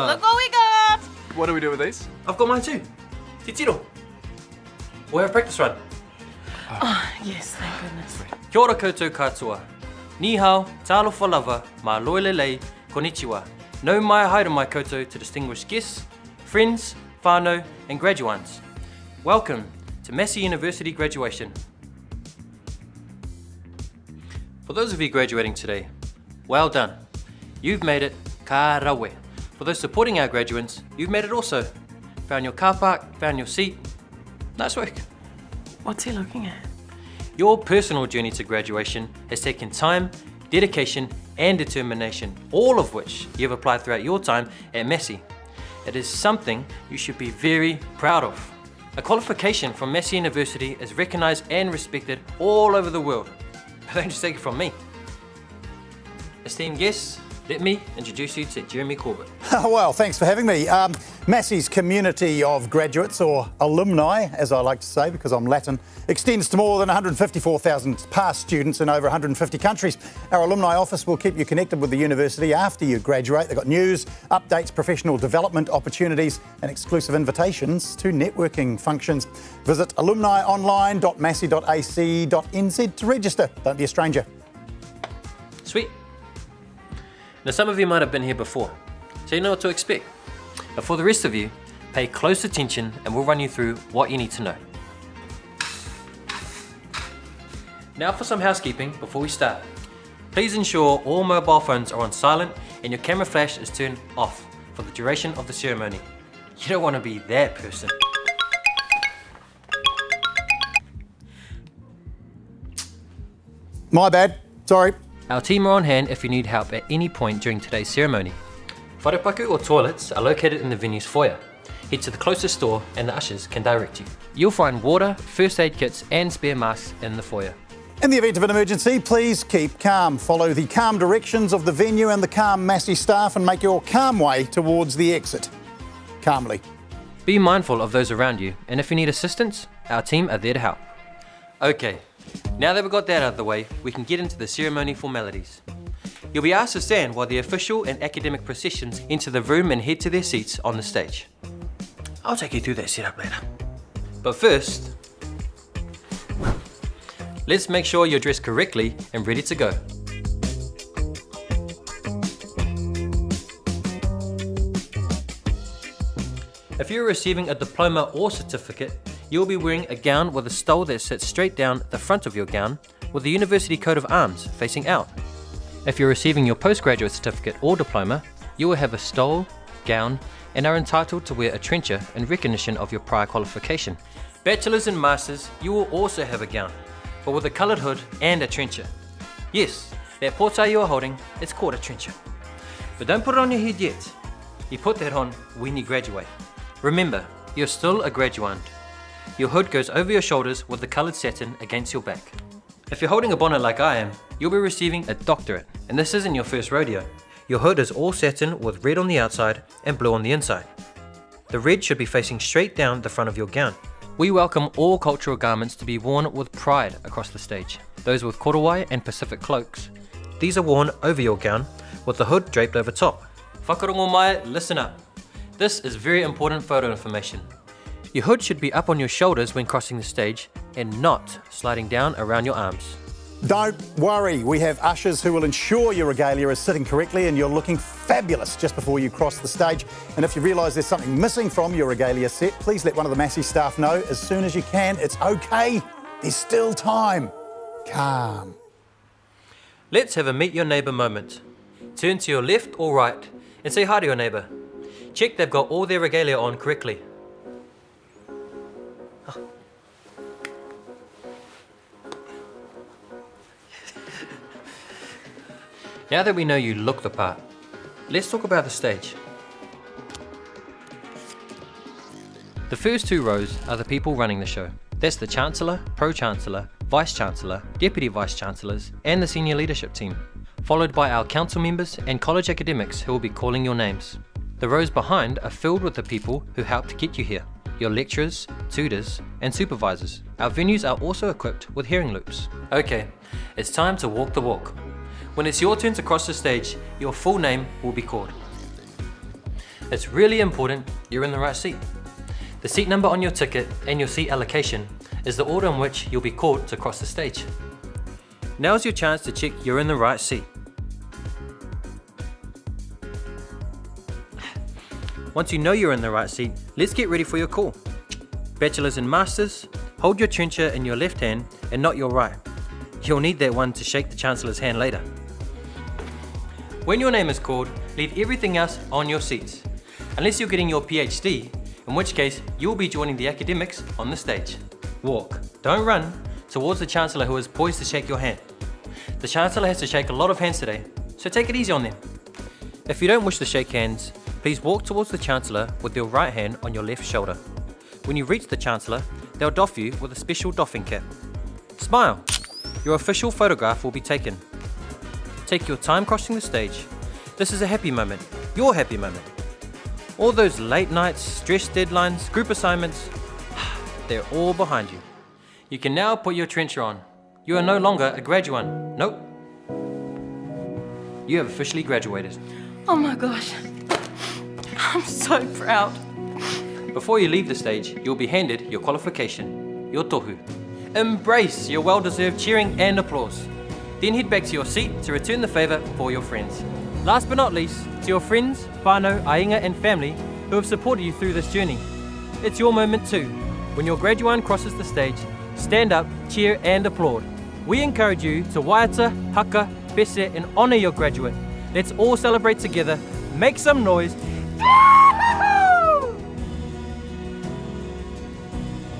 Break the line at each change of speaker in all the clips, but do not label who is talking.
Look what we got!
What do we do with these?
I've got mine too. Te tiro. We'll have a practice run.
Oh, yes, thank goodness.
Kia ora koutou katoa. Ni hao, talofa lava, ma loelelei, konnichiwa. No mai haere mai koutou to distinguished guests, friends, whānau, and graduands. Welcome to Massey University graduation. For those of you graduating today, well done. You've made it ka rawe. For those supporting our graduates, you've made it also. Found your car park, found your seat. Nice work.
What's he looking at?
Your personal journey to graduation has taken time, dedication, and determination, all of which you've applied throughout your time at Massey. It is something you should be very proud of. A qualification from Massey University is recognised and respected all over the world. But don't just take it from me. Esteemed guests, let me introduce you to Jeremy Corbett.
Well, thanks for having me. Massey's community of graduates, or alumni, as I like to say because I'm Latin, extends to more than 154,000 past students in over 150 countries. Our alumni office will keep you connected with the university after you graduate. They've got news, updates, professional development opportunities and exclusive invitations to networking functions. Visit alumnionline.massey.ac.nz to register. Don't be a stranger.
Sweet. Now some of you might have been here before, so you know what to expect. But for the rest of you, pay close attention and we'll run you through what you need to know. Now for some housekeeping before we start. Please ensure all mobile phones are on silent and your camera flash is turned off for the duration of the ceremony. You don't want to be that person.
My bad. Sorry.
Our team are on hand if you need help at any point during today's ceremony. Wharepaku or toilets are located in the venue's foyer. Head to the closest store and the ushers can direct you. You'll find water, first aid kits and spare masks in the foyer.
In the event of an emergency, please keep calm. Follow the calm directions of the venue and the calm Massey staff and make your calm way towards the exit. Calmly.
Be mindful of those around you, and if you need assistance, our team are there to help. Okay, now that we've got that out of the way, we can get into the ceremony formalities. You'll be asked to stand while the official and academic processions enter the room and head to their seats on the stage. I'll take you through that setup later. But first, let's make sure you're dressed correctly and ready to go. If you're receiving a diploma or certificate, you'll be wearing a gown with a stole that sits straight down the front of your gown with the university coat of arms facing out. If you're receiving your postgraduate certificate or diploma, you will have a stole, gown, and are entitled to wear a trencher in recognition of your prior qualification. Bachelors and masters, you will also have a gown, but with a coloured hood and a trencher. Yes, that portai you are holding, it's called a trencher. But don't put it on your head yet. You put that on when you graduate. Remember, you're still a graduand. Your hood goes over your shoulders with the coloured satin against your back. If you're holding a bonnet like I am, you'll be receiving a doctorate, and this isn't your first rodeo. Your hood is all satin with red on the outside and blue on the inside. The red should be facing straight down the front of your gown. We welcome all cultural garments to be worn with pride across the stage. Those with korowai and Pacific cloaks. These are worn over your gown with the hood draped over top. Whakarongo mai, listen up. This is very important photo information. Your hood should be up on your shoulders when crossing the stage and not sliding down around your arms.
Don't worry, we have ushers who will ensure your regalia is sitting correctly and you're looking fabulous just before you cross the stage. And if you realise there's something missing from your regalia set, please let one of the Massey staff know as soon as you can. It's okay, there's still time. Calm.
Let's have a meet your neighbour moment. Turn to your left or right and say hi to your neighbour. Check they've got all their regalia on correctly. Now that we know you look the part, let's talk about the stage. The first two rows are the people running the show. That's the Chancellor, Pro-Chancellor, Vice-Chancellor, Deputy Vice-Chancellors, and the senior leadership team, followed by our council members and college academics who will be calling your names. The rows behind are filled with the people who helped get you here, your lecturers, tutors, and supervisors. Our venues are also equipped with hearing loops. Okay, it's time to walk the walk. When it's your turn to cross the stage, your full name will be called. It's really important you're in the right seat. The seat number on your ticket and your seat allocation is the order in which you'll be called to cross the stage. Now's your chance to check you're in the right seat. Once you know you're in the right seat, let's get ready for your call. Bachelors and Masters, hold your trencher in your left hand and not your right. You'll need that one to shake the Chancellor's hand later. When your name is called, leave everything else on your seats. Unless you're getting your PhD, in which case you'll be joining the academics on the stage. Walk, don't run, towards the Chancellor who is poised to shake your hand. The Chancellor has to shake a lot of hands today, so take it easy on them. If you don't wish to shake hands, please walk towards the Chancellor with your right hand on your left shoulder. When you reach the Chancellor, they'll doff you with a special doffing cap. Smile! Your official photograph will be taken. Take your time crossing the stage. This is a happy moment, your happy moment. All those late nights, stress deadlines, group assignments, they're all behind you. You can now put your trencher on. You are no longer a graduate. Nope. You have officially graduated.
Oh my gosh. I'm so proud.
Before you leave the stage, you'll be handed your qualification, your tohu. Embrace your well-deserved cheering and applause. Then head back to your seat to return the favour for your friends. Last but not least, to your friends, whānau, ainga and family who have supported you through this journey. It's your moment too. When your graduate crosses the stage, stand up, cheer and applaud. We encourage you to waiata, haka, pese and honour your graduate. Let's all celebrate together, make some noise.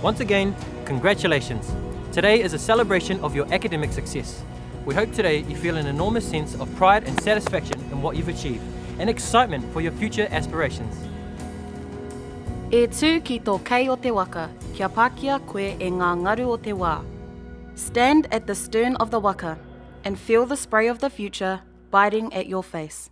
Once again, congratulations. Today is a celebration of your academic success. We hope today you feel an enormous sense of pride and satisfaction in what you've achieved, and excitement for your future aspirations.
E tū ki tō kei o te waka, kia pākia koe e ngā ngaru o te wā. Stand at the stern of the waka and feel the spray of the future biting at your face.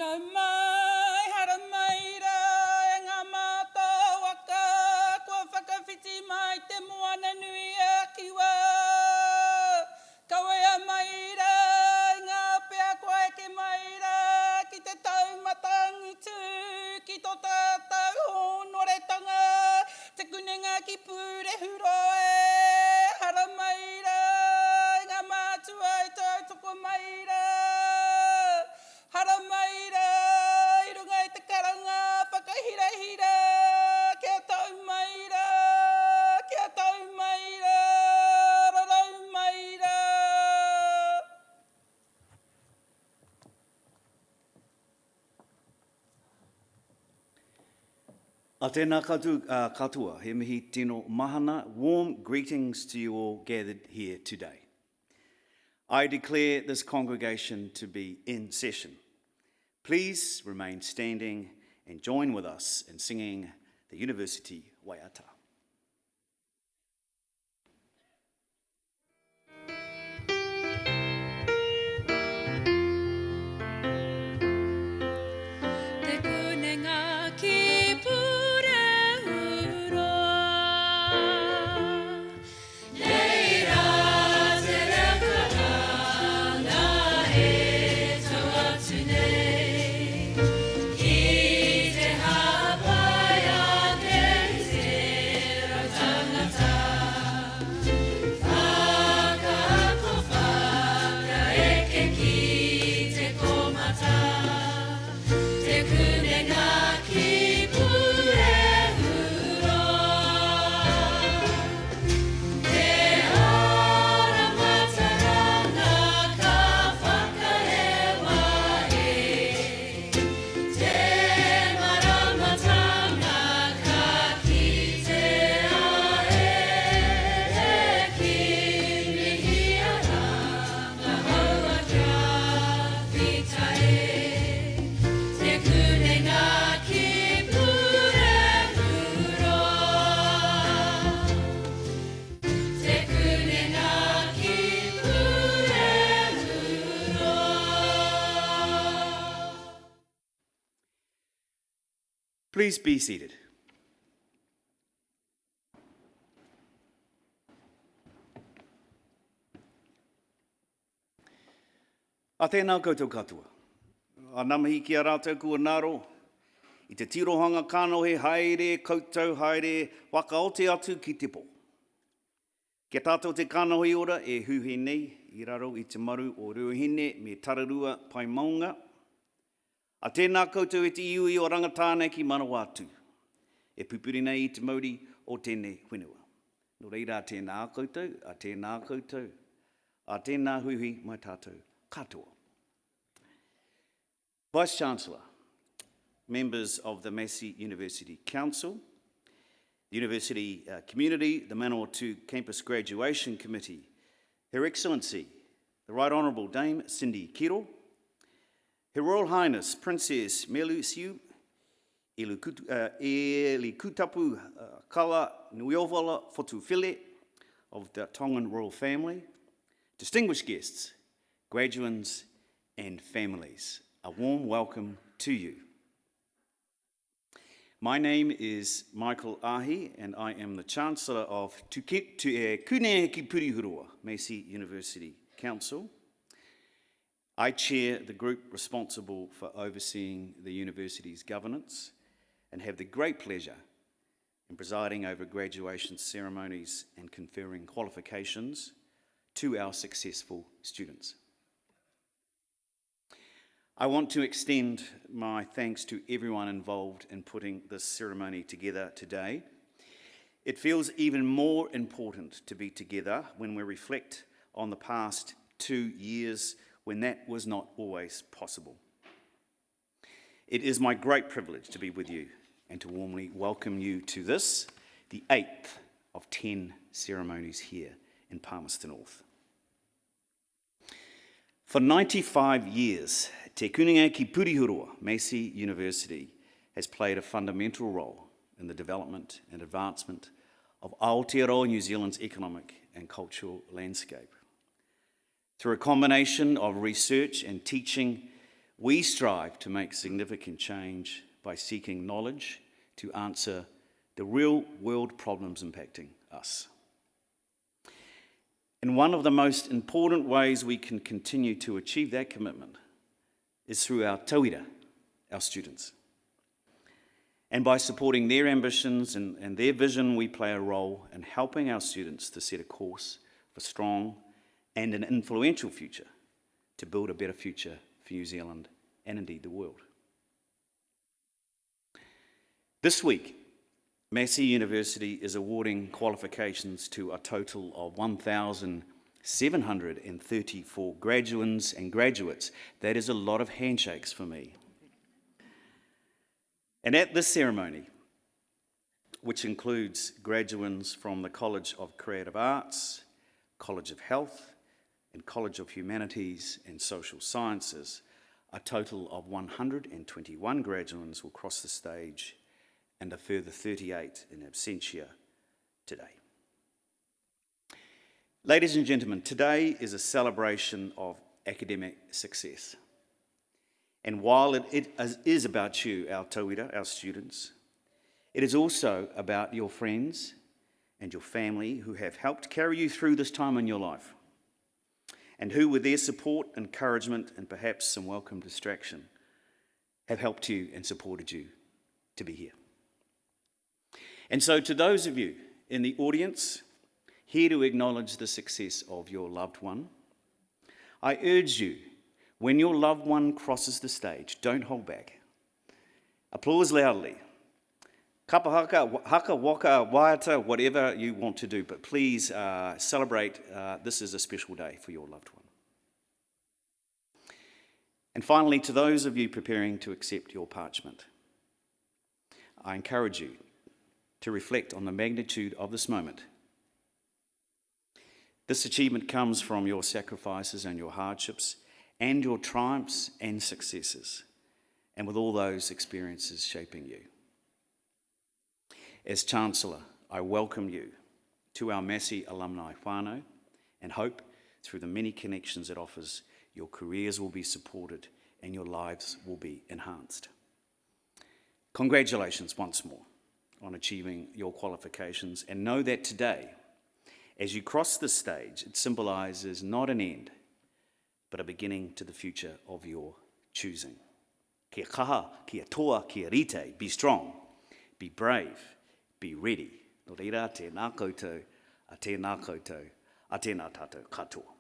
Nau mai, hara maira, e ngā mātā waka, kua whakawhiti mai te moana nui a kiwa. Kawea maira, i ngā pea koe ke maira, ki te taumatangutu, ki tō tātou honoretanga, te kunenga ki pūre huroe, hara maira, i ngā mātua i tautoko maira. Hara maira, i runga i te karanga, whakahira-hira, kia tau maira, rarau maira.
A tēnā katoa, he mihi tino mahana, warm greetings to you all gathered here today. I declare this congregation to be in session. Please remain standing and join with us in singing the University Waiata.
Te kunenga ki pure uroa. Neira te rekaranga e tau atu nei. Ki te hapai a te tera tangata. Whakaako whakaeke ki te komata. Te kunenga ki pure uroa. Te ara mataranga ka whakarewa e. Te maramatanga ka kitea e. Ki mihiara ngā haua kia whita e. Te kunenga ki pure uroa. Te kunenga ki pure uroa.
Please be seated. A tēnā koutou katoa. A namahi ki a rātou kua naro. I te tirohanga kānohe haere, koutou haere, wakaote atu ki te pō. Kia tātou te kānohe ora e huhe nei, i raro i te maru o Ruahine me Tararua pai maunga. A tēnā koutou e te iui o rangatāne ki Manawatū. E pupuri nei i te mauri o tēnei whenua. No reira a tēnā koutou, a tēnā koutou, a tēnā hui mai tātou katoa. Vice-Chancellor, members of the Massey University Council, the University Community, the Manawatū Campus Graduation Committee, Her Excellency, the Right Honourable Dame Cindy Kiro, Her Royal Highness Princess Massey, e li kutapu kala Nuiovala Fotufile of the Tongan royal family, distinguished guests, graduands and families, a warm welcome to you. My name is Michael Ahi, and I am the Chancellor of Kunea ki Purihurua, Massey University Council. I chair the group responsible for overseeing the university's governance and have the great pleasure in presiding over graduation ceremonies and conferring qualifications to our successful students. I want to extend my thanks to everyone involved in putting this ceremony together today. It feels even more important to be together when we reflect on the past 2 years when that was not always possible. It is my great privilege to be with you and to warmly welcome you to this, the 8th of 10 ceremonies here in Palmerston North. For 95 years, Te Kunenga ki Purihurua, Massey University, has played a fundamental role in the development and advancement of Aotearoa New Zealand's economic and cultural landscape. Through a combination of research and teaching, We strive to make significant change by seeking knowledge to answer the real world problems impacting us. And one of the most important ways we can continue to achieve that commitment is through our tauira, our students. And by supporting their ambitions and their vision, we play a role in helping our students to set a course for strong and an influential future, to build a better future for New Zealand and indeed the world. This week, Massey University is awarding qualifications to a total of 1,734 graduands and graduates. That is a lot of handshakes for me. And at this ceremony, which includes graduands from the College of Creative Arts, College of Health, and College of Humanities and Social Sciences, a total of 121 graduands will cross the stage and a further 38 in absentia today. Ladies and gentlemen, today is a celebration of academic success. And while it is about you, our tauira, our students, it is also about your friends and your family who have helped carry you through this time in your life, and who, with their support, encouragement, and perhaps some welcome distraction, have helped you and supported you to be here. And so to those of you in the audience, here to acknowledge the success of your loved one, I urge you, when your loved one crosses the stage, don't hold back. Applause loudly. Kapahaka, haka, waka, waiata, whatever you want to do, but please celebrate. This is a special day for your loved one. And finally, to those of you preparing to accept your parchment, I encourage you to reflect on the magnitude of this moment. This achievement comes from your sacrifices and your hardships, and your triumphs and successes, and with all those experiences shaping you. As Chancellor, I welcome you to our Massey alumni whānau and hope through the many connections it offers, your careers will be supported and your lives will be enhanced. Congratulations once more on achieving your qualifications, and know that today, as you cross this stage, it symbolises not an end, but a beginning to the future of your choosing. Kia kaha, kia toa, kia rite, be strong, be brave, be ready. No reira, tēnā koutou, a tēnā koutou, a tēnā tātou katoa.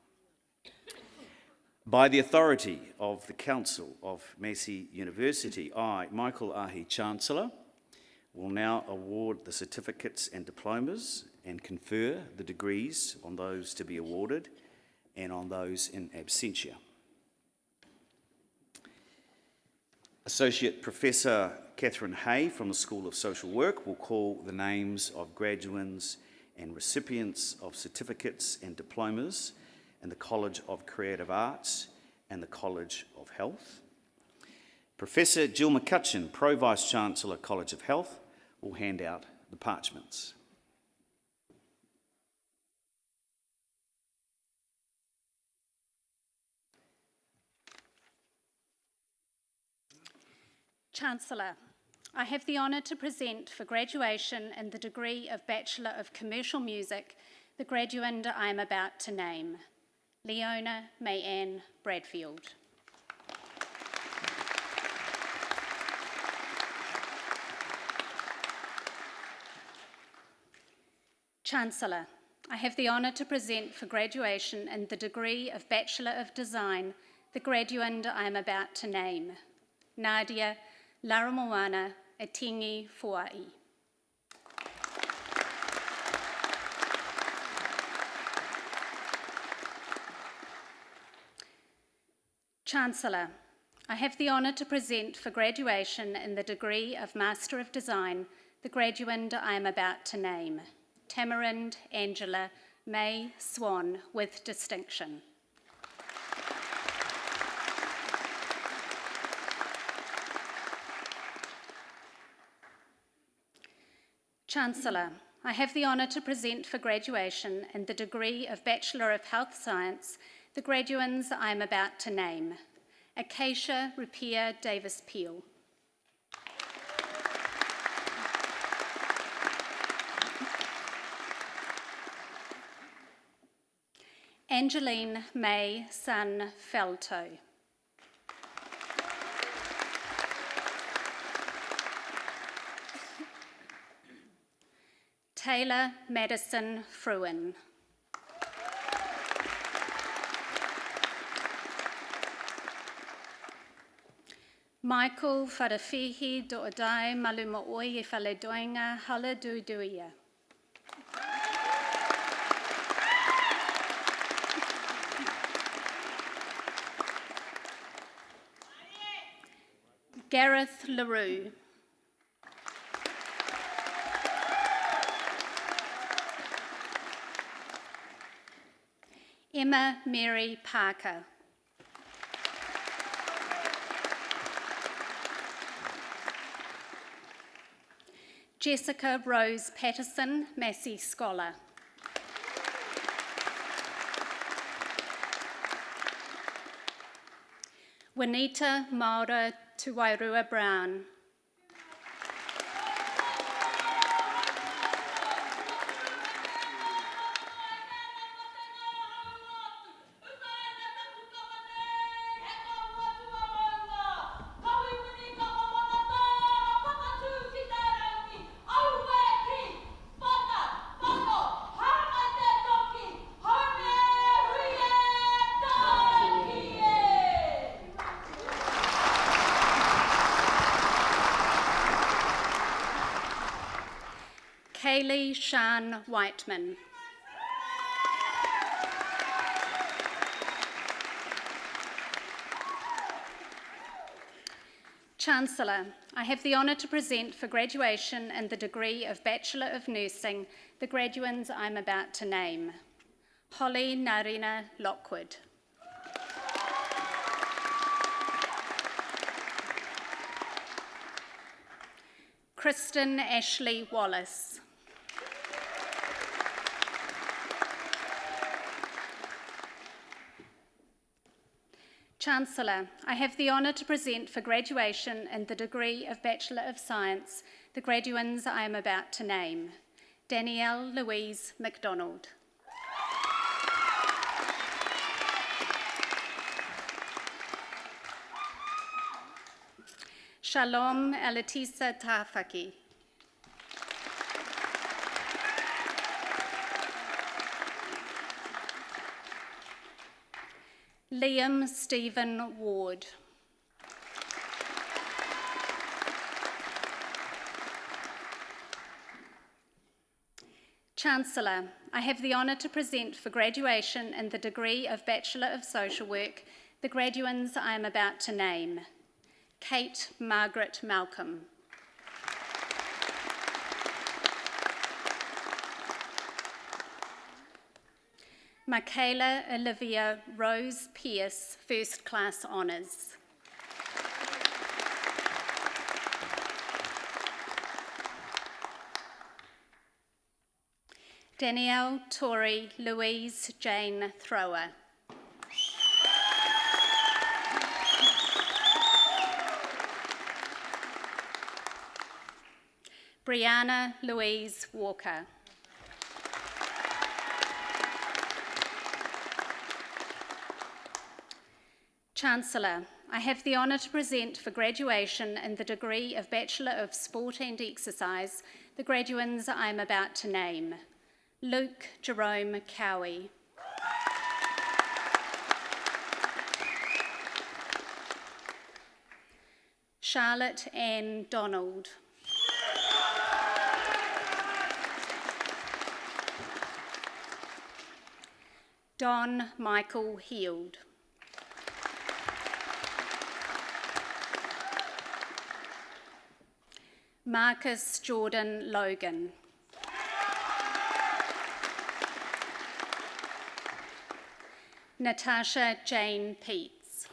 By the authority of the Council of Massey University, I, Michael Ahi, Chancellor, will now award the certificates and diplomas and confer the degrees on those to be awarded and on those in absentia. Associate Professor Catherine Hay from the School of Social Work will call the names of graduands and recipients of certificates and diplomas in the College of Creative Arts and the College of Health. Professor Jill McCutcheon, Pro Vice-Chancellor, College of Health, will hand out the parchments.
Chancellor, I have the honour to present for graduation in the degree of Bachelor of Commercial Music the graduand I am about to name, Leona May-Ann Bradfield. Chancellor, I have the honour to present for graduation in the degree of Bachelor of Design the graduand I am about to name, Nadia Laramoana Atingi Fuai. Chancellor, I have the honour to present for graduation in the degree of Master of Design the graduand I am about to name, Tamarind Angela May Swan with distinction. Chancellor, I have the honour to present for graduation in the degree of Bachelor of Health Science the graduands I am about to name, Acacia Rupia Davis-Peel. Angeline May Sun Felto. Taylor Madison Fruin. Michael Wharawhihi Do'odai Maluma Oi e Whaledoinga Hala Duduia. Gareth LaRue. Emma Mary Parker. Jessica Rose Patterson, Massey Scholar. Juanita Maura Tuwairua Brown. Kaylee Shan Whiteman. Chancellor, I have the honour to present for graduation and the degree of Bachelor of Nursing the graduands I'm about to name. Holly Narina Lockwood. Kristen Ashley Wallace. Chancellor, I have the honour to present for graduation and the degree of Bachelor of Science the graduands I am about to name. Danielle Louise MacDonald. Shalom Aletisa Tafaki. Liam Stephen Ward. Chancellor, I have the honour to present for graduation and the degree of Bachelor of Social Work the graduands I am about to name. Kate Margaret Malcolm. Michaela Olivia Rose Pierce, First Class Honours. Danielle Tori Louise Jane Thrower. Brianna Louise Walker. Chancellor, I have the honour to present for graduation and the degree of Bachelor of Sport and Exercise the graduands I am about to name. Luke Jerome Cowie. Charlotte Ann Donald. Don Michael Heald. Marcus Jordan Logan. Natasha Jane Peets.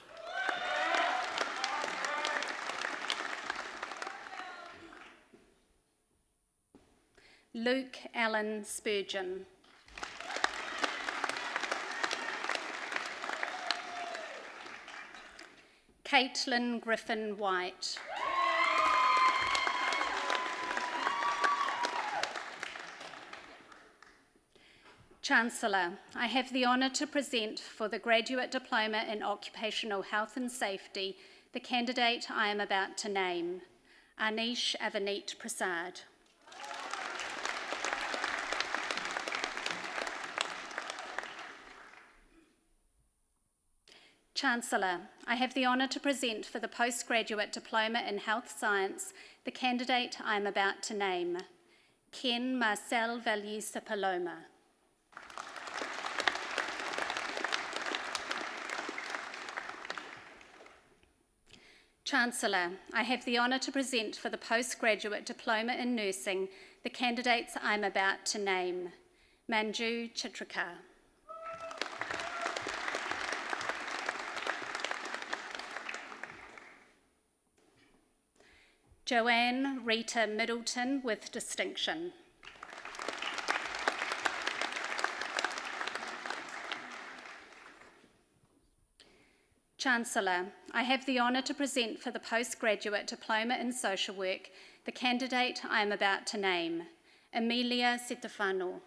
Luke Allen Spurgeon. Caitlin Griffin White. Chancellor, I have the honour to present for the Graduate Diploma in Occupational Health and Safety the candidate I am about to name, Anish Avaneet Prasad. Chancellor, I have the honour to present for the Postgraduate Diploma in Health Science the candidate I am about to name, Ken Marcel Vallisa Paloma. Chancellor, I have the honour to present for the Postgraduate Diploma in Nursing the candidates I am about to name, Manju Chitrikar. Joanne Rita Middleton with distinction. Chancellor, I have the honour to present for the Postgraduate Diploma in Social Work the candidate I am about to name, Emilia Setefano.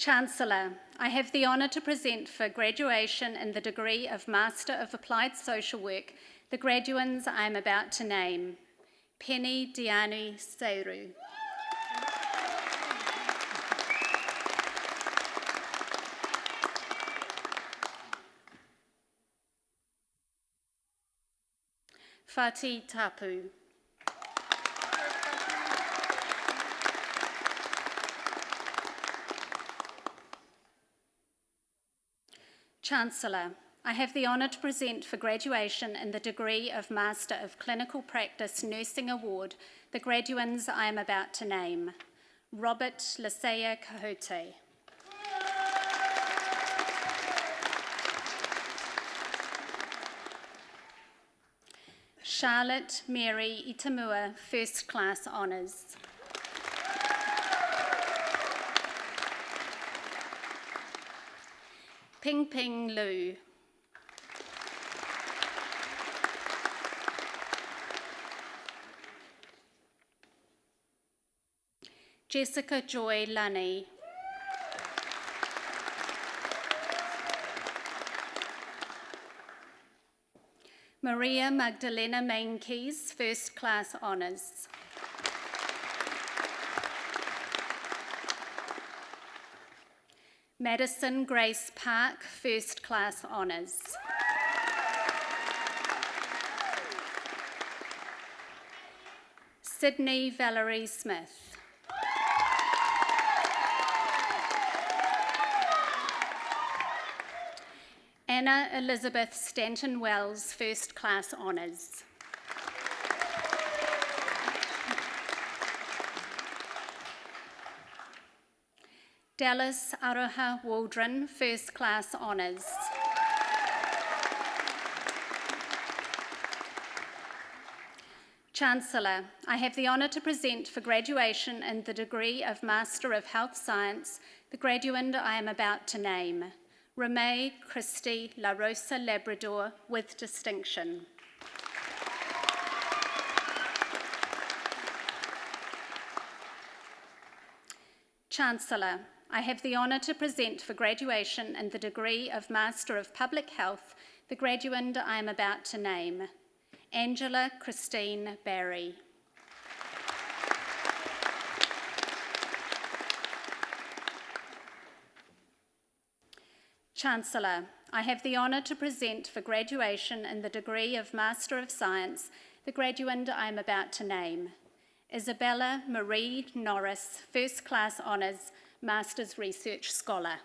Chancellor, I have the honour to present for graduation in the degree of Master of Applied Social Work the graduands I am about to name, Penny Diani Seiru. Fati Tapu. Chancellor, I have the honour to present for graduation in the degree of Master of Clinical Practice Nursing Award the graduands I am about to name, Robert Lasea Kahote. Charlotte Mary Itamua, First Class Honours. Ping Ping Lu. Jessica Joy Lunny. Maria Magdalena Mainkeys, First Class Honours. Madison Grace Park, First Class Honours. Sydney Valerie Smith. Anna Elizabeth Stanton Wells, First Class Honours. Dallas Aroha Waldron, First Class Honours. Chancellor, I have the honour to present for graduation in the degree of Master of Health Science the graduand I am about to name, Ramey Christie La Rosa Labrador with distinction. Chancellor, I have the honour to present for graduation in the degree of Master of Public Health the graduand I am about to name, Angela Christine Barry. Chancellor, I have the honour to present for graduation in the degree of Master of Science the graduand I am about to name, Isabella Marie Norris, First Class Honours, Master's Research Scholar.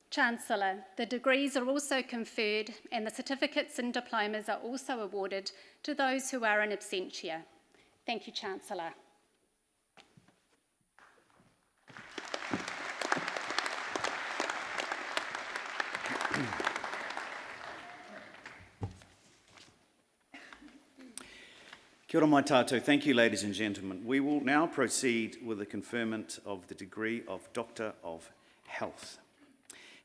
Chancellor, the degrees are also conferred and the certificates and diplomas are also awarded to those who are in absentia. Thank you, Chancellor.
Kia ora mai tātou. Thank you, ladies and gentlemen. We will now proceed with the conferment of the degree of Doctor of Health.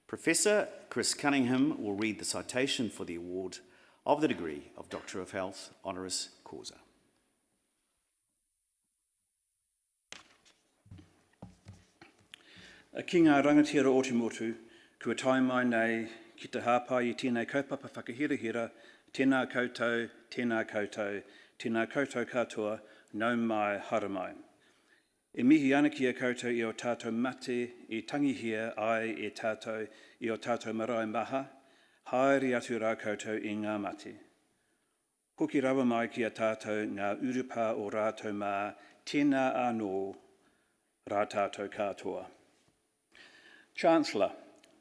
Professor Chris Cunningham will read the citation for the award of the degree of Doctor of Health, honoris causa.
Ki ngā rangatira o te motu, kua tai mai nei ki te hāpai I tēnei kaupapa whakahirahira, tēnā koutou, tēnā koutou, tēnā koutou katoa, nau mai, hara mai. E mihi ana ki a koutou I o tātou mate, I tangihia ai e tātou I o tātou marae maha, haere atu rā koutou I ngā mate. Hoki rawa mai ki a tātou ngā urupā o rātou mā, tēnā anō rā tātou katoa. Chancellor,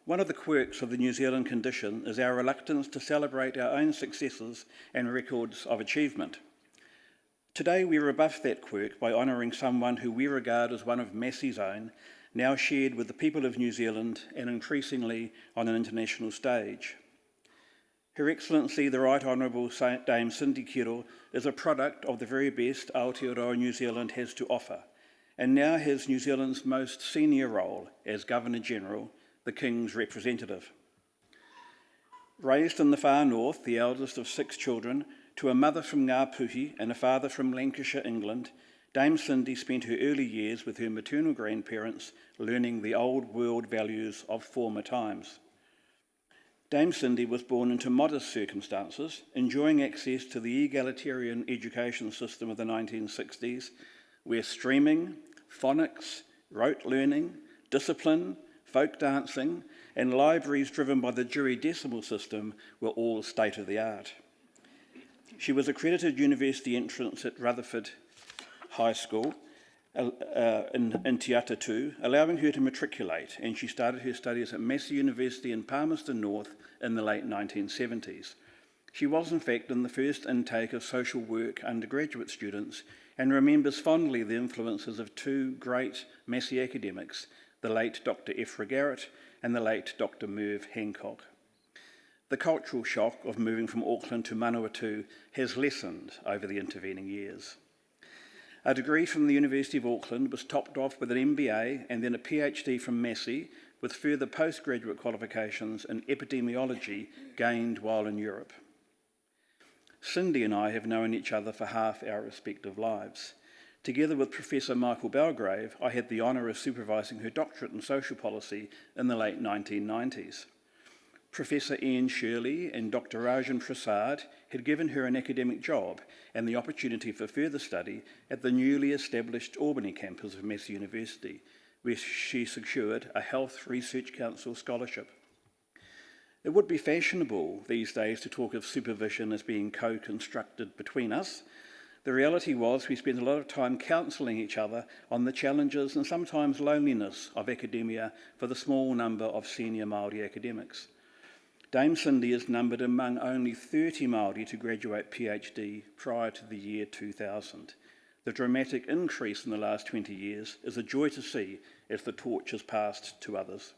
one of the quirks of the New Zealand condition is our reluctance to celebrate our own successes and records of achievement. Today we rebuff that quirk by honouring someone who we regard as one of Massey's own, now shared with the people of New Zealand and increasingly on an international stage. Her Excellency, the Right Honourable Dame Cindy Kiro, is a product of the very best Aotearoa New Zealand has to offer, and now has New Zealand's most senior role as Governor-General, the King's representative. Raised in the far north, the eldest of 6 children, to a mother from Ngāpuhi and a father from Lancashire, England, Dame Cindy spent her early years with her maternal grandparents learning the old world values of former times. Dame Cindy was born into modest circumstances, enjoying access to the egalitarian education system of the 1960s, where streaming, phonics, rote learning, discipline, folk dancing, and libraries driven by the Dewey Decimal System were all state-of-the-art. She was accredited university entrance at Rutherford High School in Te Atatū, allowing her to matriculate, and she started her studies at Massey University in Palmerston North in the late 1970s. She was in fact in the first intake of social work undergraduate students and remembers fondly the influences of 2 great Massey academics, the late Dr. Ephra Garrett and the late Dr. Merv Hancock. The cultural shock of moving from Auckland to Manawatū has lessened over the intervening years. A degree from the University of Auckland was topped off with an MBA and then a PhD from Massey, with further postgraduate qualifications in epidemiology gained while in Europe. Cindy and I have known each other for half our respective lives. Together with Professor Michael Belgrave, I had the honour of supervising her doctorate in social policy in the late 1990s. Professor Ian Shirley and Dr. Rajan Prasad had given her an academic job and the opportunity for further study at the newly established Albany campus of Massey University, where she secured a Health Research Council scholarship. It would be fashionable these days to talk of supervision as being co-constructed between us. The reality was we spent a lot of time counselling each other on the challenges and sometimes loneliness of academia for the small number of senior Māori academics. Dame Cindy is numbered among only 30 Māori to graduate PhD prior to the year 2000. The dramatic increase in the last 20 years is a joy to see as the torch is passed to others.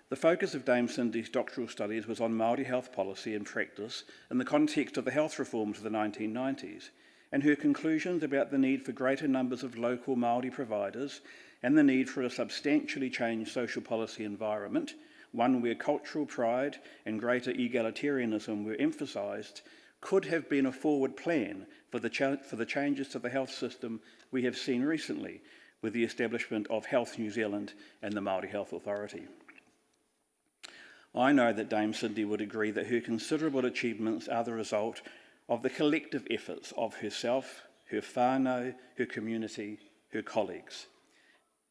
The focus of Dame Cindy's doctoral studies was on Māori health policy and practice in the context of the health reforms of the 1990s, and her conclusions about the need for greater numbers of local Māori providers and the need for a substantially changed social policy environment, one where cultural pride and greater egalitarianism were emphasised, could have been a forward plan for the changes to the health system we have seen recently with the establishment of Health New Zealand and the Māori Health Authority. I know that Dame Cindy would agree that her considerable achievements are the result of the collective efforts of herself, her whānau, her community, her colleagues.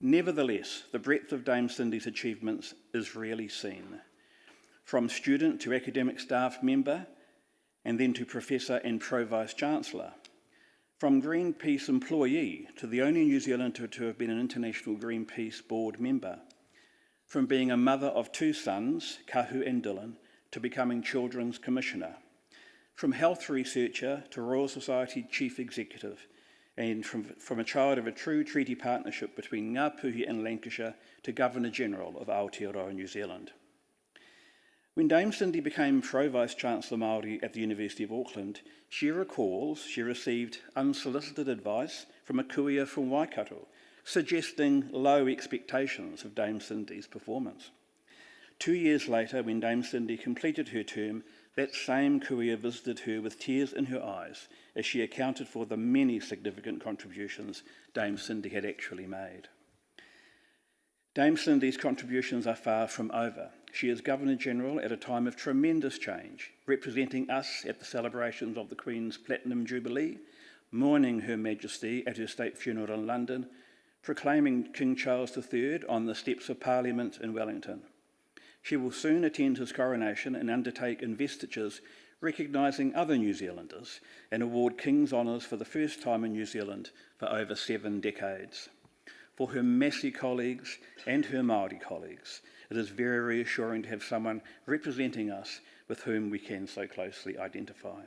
Nevertheless, the breadth of Dame Cindy's achievements is rarely seen. From student to academic staff member, and then to Professor and Pro-Vice-Chancellor. From Greenpeace employee to the only New Zealander to have been an International Greenpeace board member. From being a mother of 2 sons, Kahu and Dylan, to becoming Children's Commissioner. From health researcher to Royal Society Chief Executive, and from a child of a true treaty partnership between Ngāpuhi and Lancashire to Governor-General of Aotearoa, New Zealand. When Dame Cindy became Pro-Vice-Chancellor Māori at the University of Auckland, she recalls she received unsolicited advice from a kuia from Waikato, suggesting low expectations of Dame Cindy's performance. 2 years later, when Dame Cindy completed her term, that same kuia visited her with tears in her eyes as she accounted for the many significant contributions Dame Cindy had actually made. Dame Cindy's contributions are far from over. She is Governor-General at a time of tremendous change, representing us at the celebrations of the Queen's Platinum Jubilee, mourning Her Majesty at her state funeral in London, proclaiming King Charles III on the steps of Parliament in Wellington. She will soon attend his coronation and undertake investitures recognising other New Zealanders and award King's Honours for the first time in New Zealand for over 7 decades. For her Massey colleagues and her Māori colleagues, it is very reassuring to have someone representing us with whom we can so closely identify.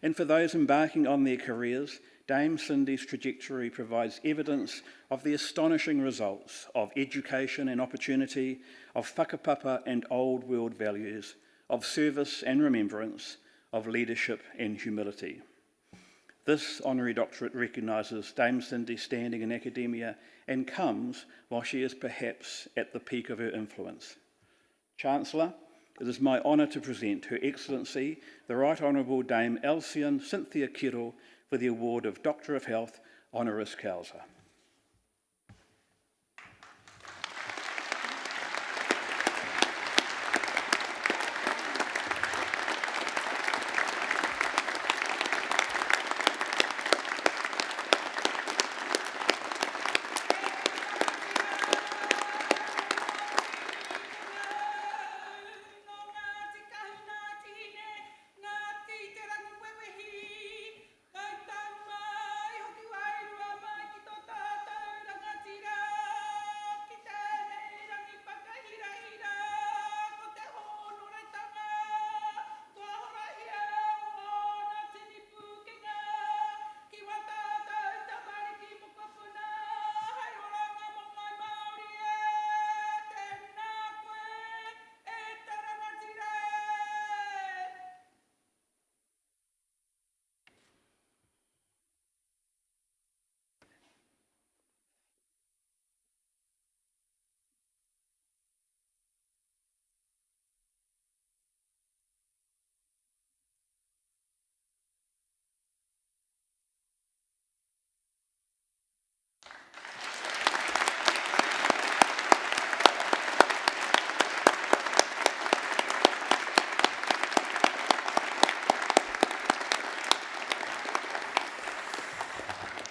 And for those embarking on their careers, Dame Cindy's trajectory provides evidence of the astonishing results of education and opportunity, of whakapapa and old world values, of service and remembrance, of leadership and humility. This honorary doctorate recognises Dame Cindy's standing in academia and comes while she is perhaps at the peak of her influence. Chancellor, it is my honour to present Her Excellency, the Right Honourable Dame Alcione Cynthia Kiro, for the award of Doctor of Health honoris causa.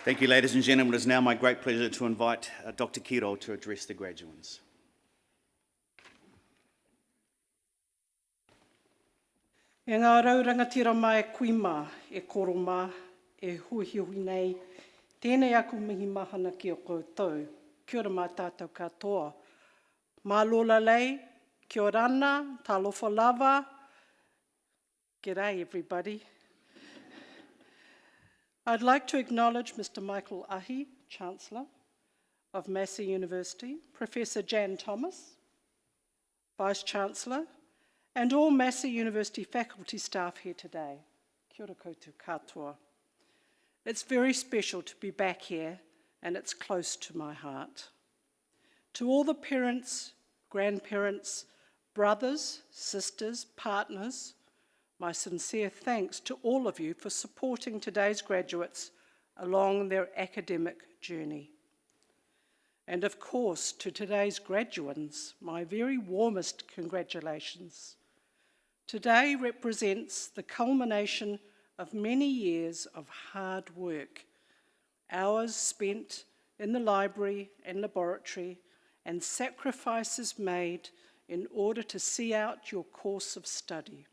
Thank you, ladies and gentlemen. It is now my great pleasure to invite Dr. Kiro to address the graduands.
E ngā raurangatira mai kuima e koroma, e huihui nei, tēnei aku mihi mahana ki o koutou. Kia ora mā tātou katoa. Mā lola lei, kia ora ana, talofa lava. G'day everybody. I'd like to acknowledge Mr. Michael Ahi, Chancellor of Massey University, Professor Jan Thomas, Vice-Chancellor, and all Massey University faculty staff here today. Kia ora koutou katoa. It's very special to be back here, and it's close to my heart. To all the parents, grandparents, brothers, sisters, partners, my sincere thanks to all of you for supporting today's graduates along their academic journey. And of course, to today's graduands, my very warmest congratulations. Today represents the culmination of many years of hard work, hours spent
in the library and laboratory, and sacrifices made in order to see out your course of study.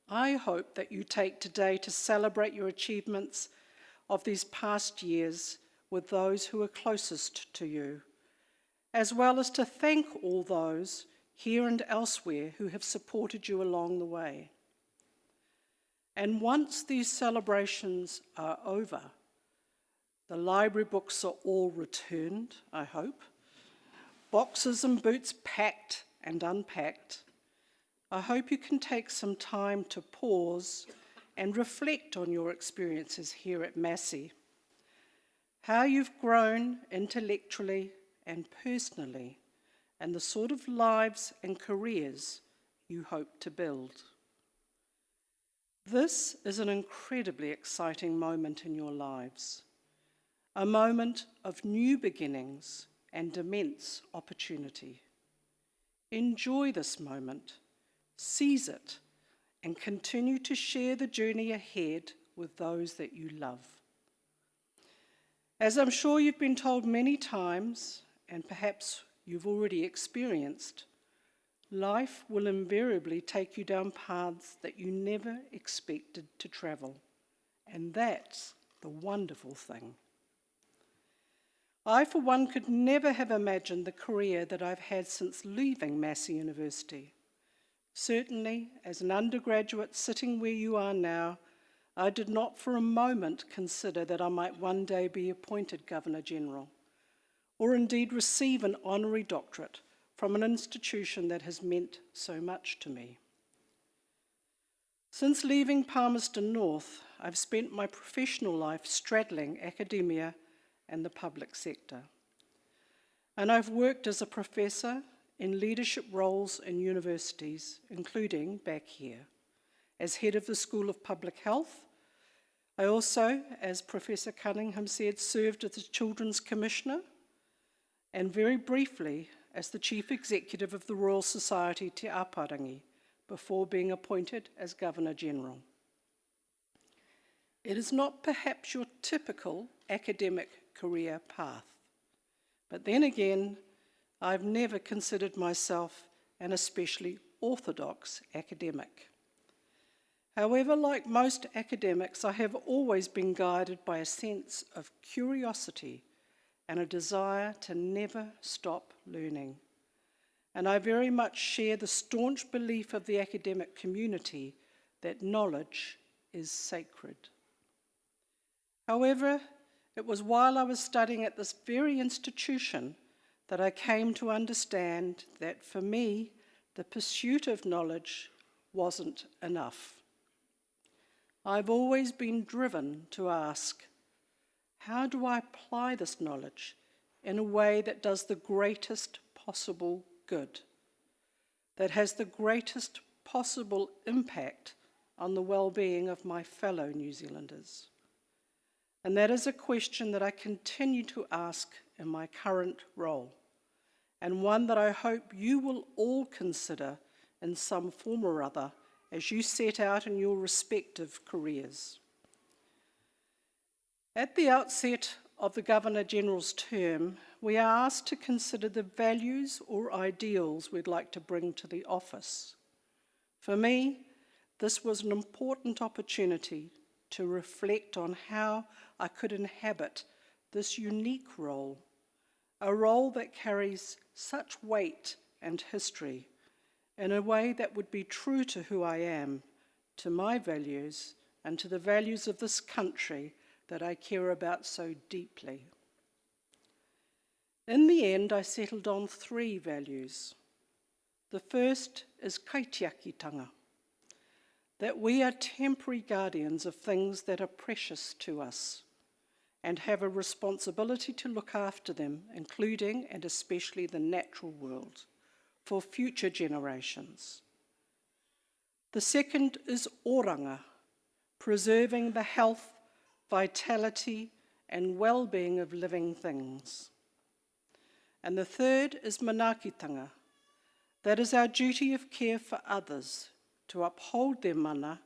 I hope that you take today to celebrate your achievements of these past years with those who are closest to you, as well as to thank all those here and elsewhere who have supported you along the way. And once these celebrations are over, the library books are all returned, I hope, boxes and boots packed and unpacked, I hope you can take some time to pause and reflect on your experiences here at Massey, how you've grown intellectually and personally, and the sort of lives and careers you hope to build. This is an incredibly exciting moment in your lives, a moment of new beginnings and immense opportunity. Enjoy this moment, seize it, and continue to share the journey ahead with those that you love. As I'm sure you've been told many times, and perhaps you've already experienced, life will invariably take you down paths that you never expected to travel, and that's the wonderful thing. I, for one, could never have imagined the career that I've had since leaving Massey University. Certainly, as an undergraduate sitting where you are now, I did not for a moment consider that I might one day be appointed Governor-General, or indeed receive an honorary doctorate from an institution that has meant so much to me. Since leaving Palmerston North, I've spent my professional life straddling academia and the public sector. And I've worked as a professor in leadership roles in universities, including back here, as head of the School of Public Health. I also, as Professor Cunningham said, served as the Children's Commissioner, and very briefly as the Chief Executive of the Royal Society Te Aparangi, before being appointed as Governor-General. It is not perhaps your typical academic career path, but then again, I've never considered myself an especially orthodox academic. However, like most academics, I have always been guided by a sense of curiosity and a desire to never stop learning. And I very much share the staunch belief of the academic community that knowledge is sacred. However, it was while I was studying at this very institution that I came to understand that for me, the pursuit of knowledge wasn't enough. I've always been driven to ask, how do I apply this knowledge in a way that does the greatest possible good, that has the greatest possible impact on the well-being of my fellow New Zealanders? And that is a question that I continue to ask in my current role, and one that I hope you will all consider in some form or other as you set out in your respective careers. At the outset of the Governor-General's term, we are asked to consider the values or ideals we'd like to bring to the office. For me, this was an important opportunity to reflect on how I could inhabit this unique role, a role that carries such weight and history in a way that would be true to who I am, to my values, and to the values of this country that I care about so deeply. In the end, I settled on 3 values. The first is kaitiakitanga, that we are temporary guardians of things that are precious to us and have a responsibility to look after them, including and especially the natural world, for future generations. The second is oranga, preserving the health, vitality, and well-being of living things. And the third is manaakitanga, that is our duty of care for others, to uphold their mana,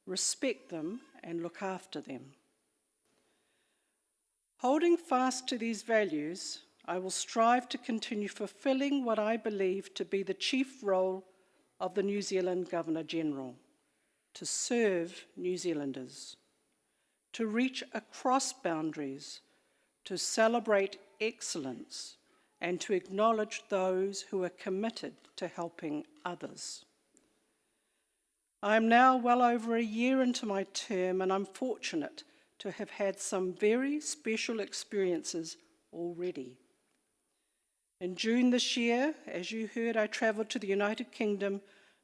respect them, and look after them. Holding fast to these values, I will strive to continue fulfilling what I believe to be the chief role of the New Zealand Governor-General, to serve New Zealanders, to reach across boundaries, to celebrate excellence, and to acknowledge those who are committed to helping others. I am now well over a year into my term, and I'm fortunate to have had some very special experiences already. In June this year, as you heard, I travelled to the United Kingdom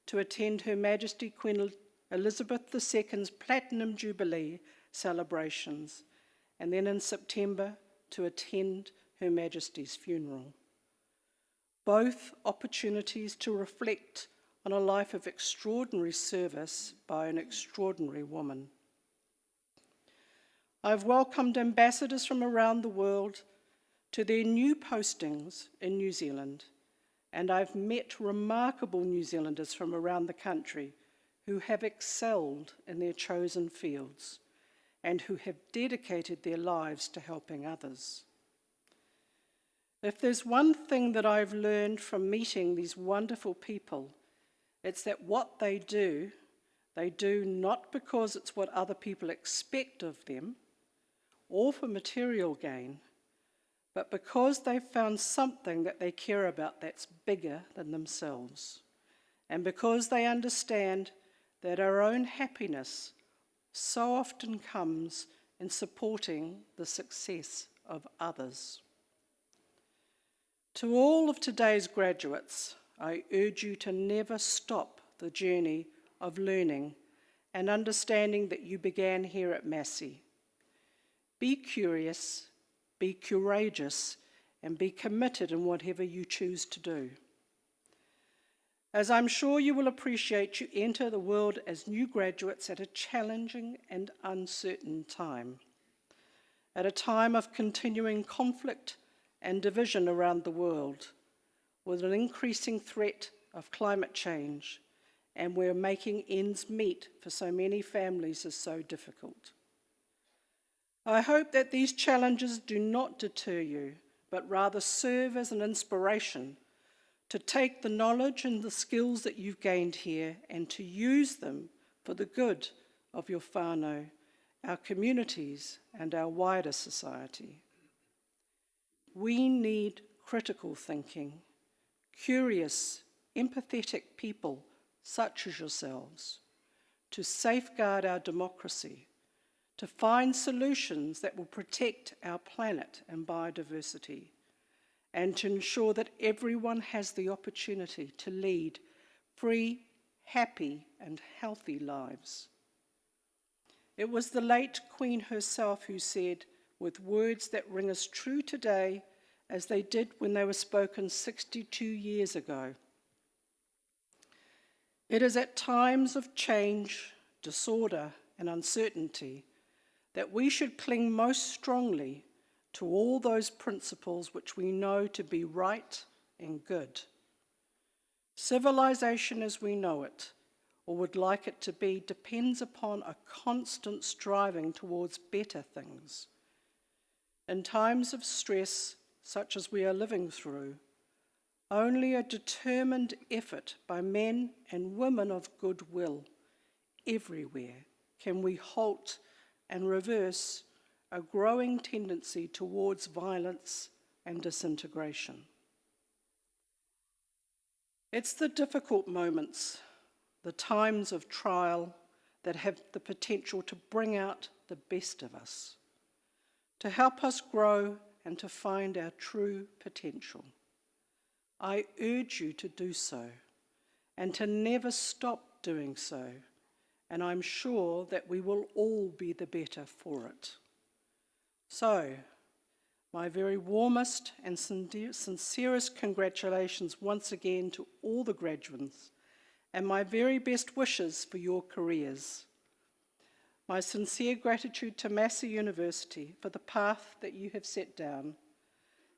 to attend Her Majesty Queen Elizabeth II's Platinum Jubilee celebrations, and then in September to attend Her Majesty's funeral. Both opportunities to reflect on a life of extraordinary service by an extraordinary woman. I've welcomed ambassadors from around the world to their new postings in New Zealand, and I've met remarkable New Zealanders from around the country who have excelled in their chosen fields and who have dedicated their lives to helping others. If there's one thing that I've learned from meeting these wonderful people, it's that what they do not because it's what other people expect of them or for material gain, but because they've found something that they care about that's bigger than themselves, and because they understand that our own happiness so often comes in supporting the success of others. To all of today's graduates, I urge you to never stop the journey of learning and understanding that you began here at Massey. Be curious, be courageous, and be committed in whatever you choose to do. As I'm sure you will appreciate, you enter the world as new graduates at a challenging and uncertain time, at a time of continuing conflict and division around the world, with an increasing threat of climate change, and where making ends meet for so many families is so difficult. I hope that these challenges do not deter you, but rather serve as an inspiration to take the knowledge and the skills that you've gained here and to use them for the good of your whānau, our communities, and our wider society. We need critical thinking, curious, empathetic people such as yourselves, to safeguard our democracy, to find solutions that will protect our planet and biodiversity, and to ensure that everyone has the opportunity to lead free, happy, and healthy lives. It was the late Queen herself who said, with words that ring as true today as they did when they were spoken 62 years ago, "It is at times of change, disorder, and uncertainty that we should cling most strongly to all those principles which we know to be right and good. Civilization as we know it, or would like it to be, depends upon a constant striving towards better things. In times of stress, such as we are living through, only a determined effort by men and women of goodwill everywhere can we halt and reverse a growing tendency towards violence and disintegration. It's the difficult moments, the times of trial, that have the potential to bring out the best of us, to help us grow and to find our true potential. I urge you to do so, and to never stop doing so, and I'm sure that we will all be the better for it. So, my very warmest and sincerest congratulations once again to all the graduates, and my very best wishes for your careers. My sincere gratitude to Massey University for the path that you have set down,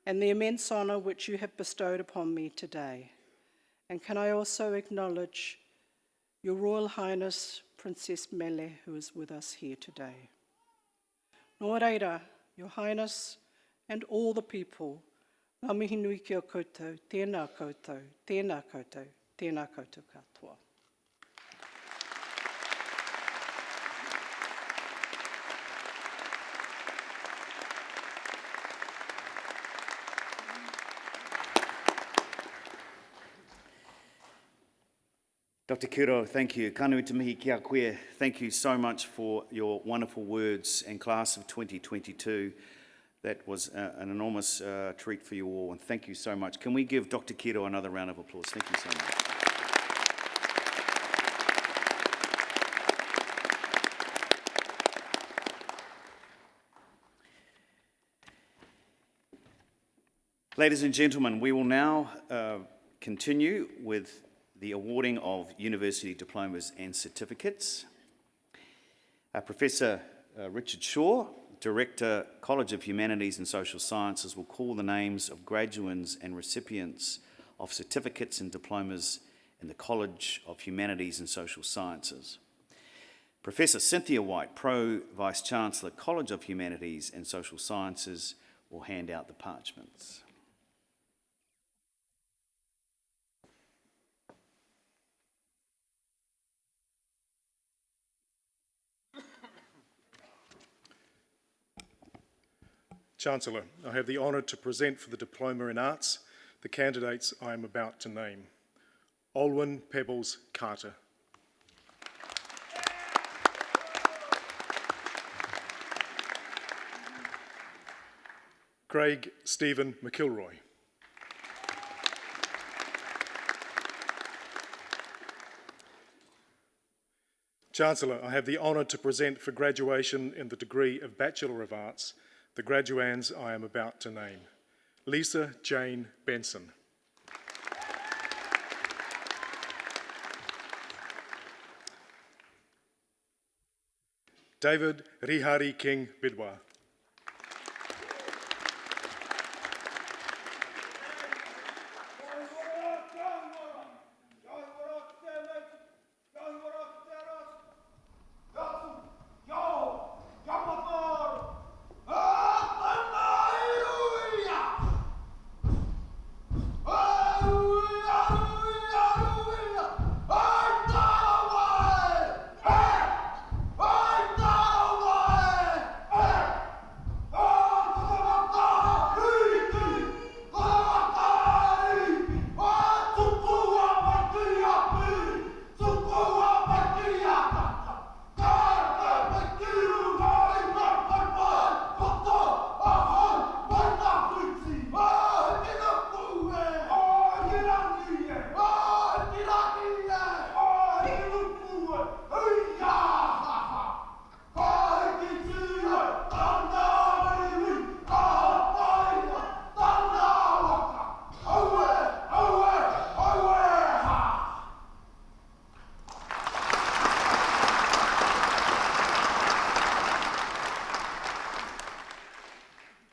and the immense honour which you have bestowed upon me today. And can I also acknowledge Your Royal Highness Princess Mele, who is with us here today. Nō reira, Your Highness, and all the people, ngā mihi nui ki o koutou, tēnā koutou, tēnā koutou, tēnā koutou katoa.
Dr. Kiro, thank you. Ka nui te mihi ki a koe. Thank you so much for your wonderful words and class of 2022. That was an enormous treat for you all, and thank you so much. Can we give Dr. Kiro another round of applause? Thank you so much. Ladies and gentlemen, we will now continue with the awarding of university diplomas and certificates. Professor Richard Shaw, Director, College of Humanities and Social Sciences, will call the names of graduates and recipients of certificates and diplomas in the College of Humanities and Social Sciences. Professor Cynthia White, Pro Vice-Chancellor, College of Humanities and Social Sciences, will hand out the parchments.
Chancellor, I have the honour to present for the Diploma in Arts the candidates I am about to name. Olwyn Pebbles Carter. Craig Stephen McIlroy. Chancellor, I have the honour to present for graduation in the degree of Bachelor of Arts the graduands I am about to name. Lisa Jane Benson. David Rihari King Bidwa.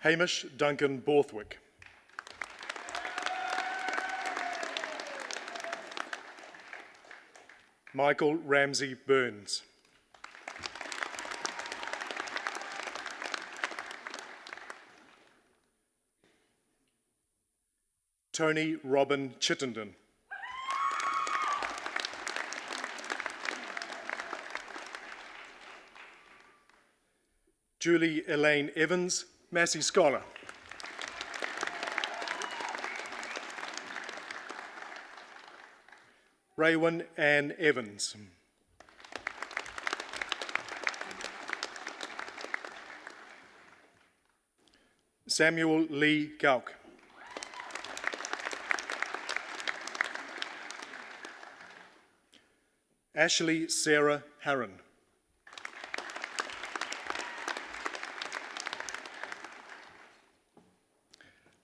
Hamish Duncan Borthwick. Michael Ramsey Burns. Tony Robin Chittenden. Julie Elaine Evans, Massey Scholar. Raywin Ann Evans. Samuel Lee Gauk. Ashley Sarah Harron.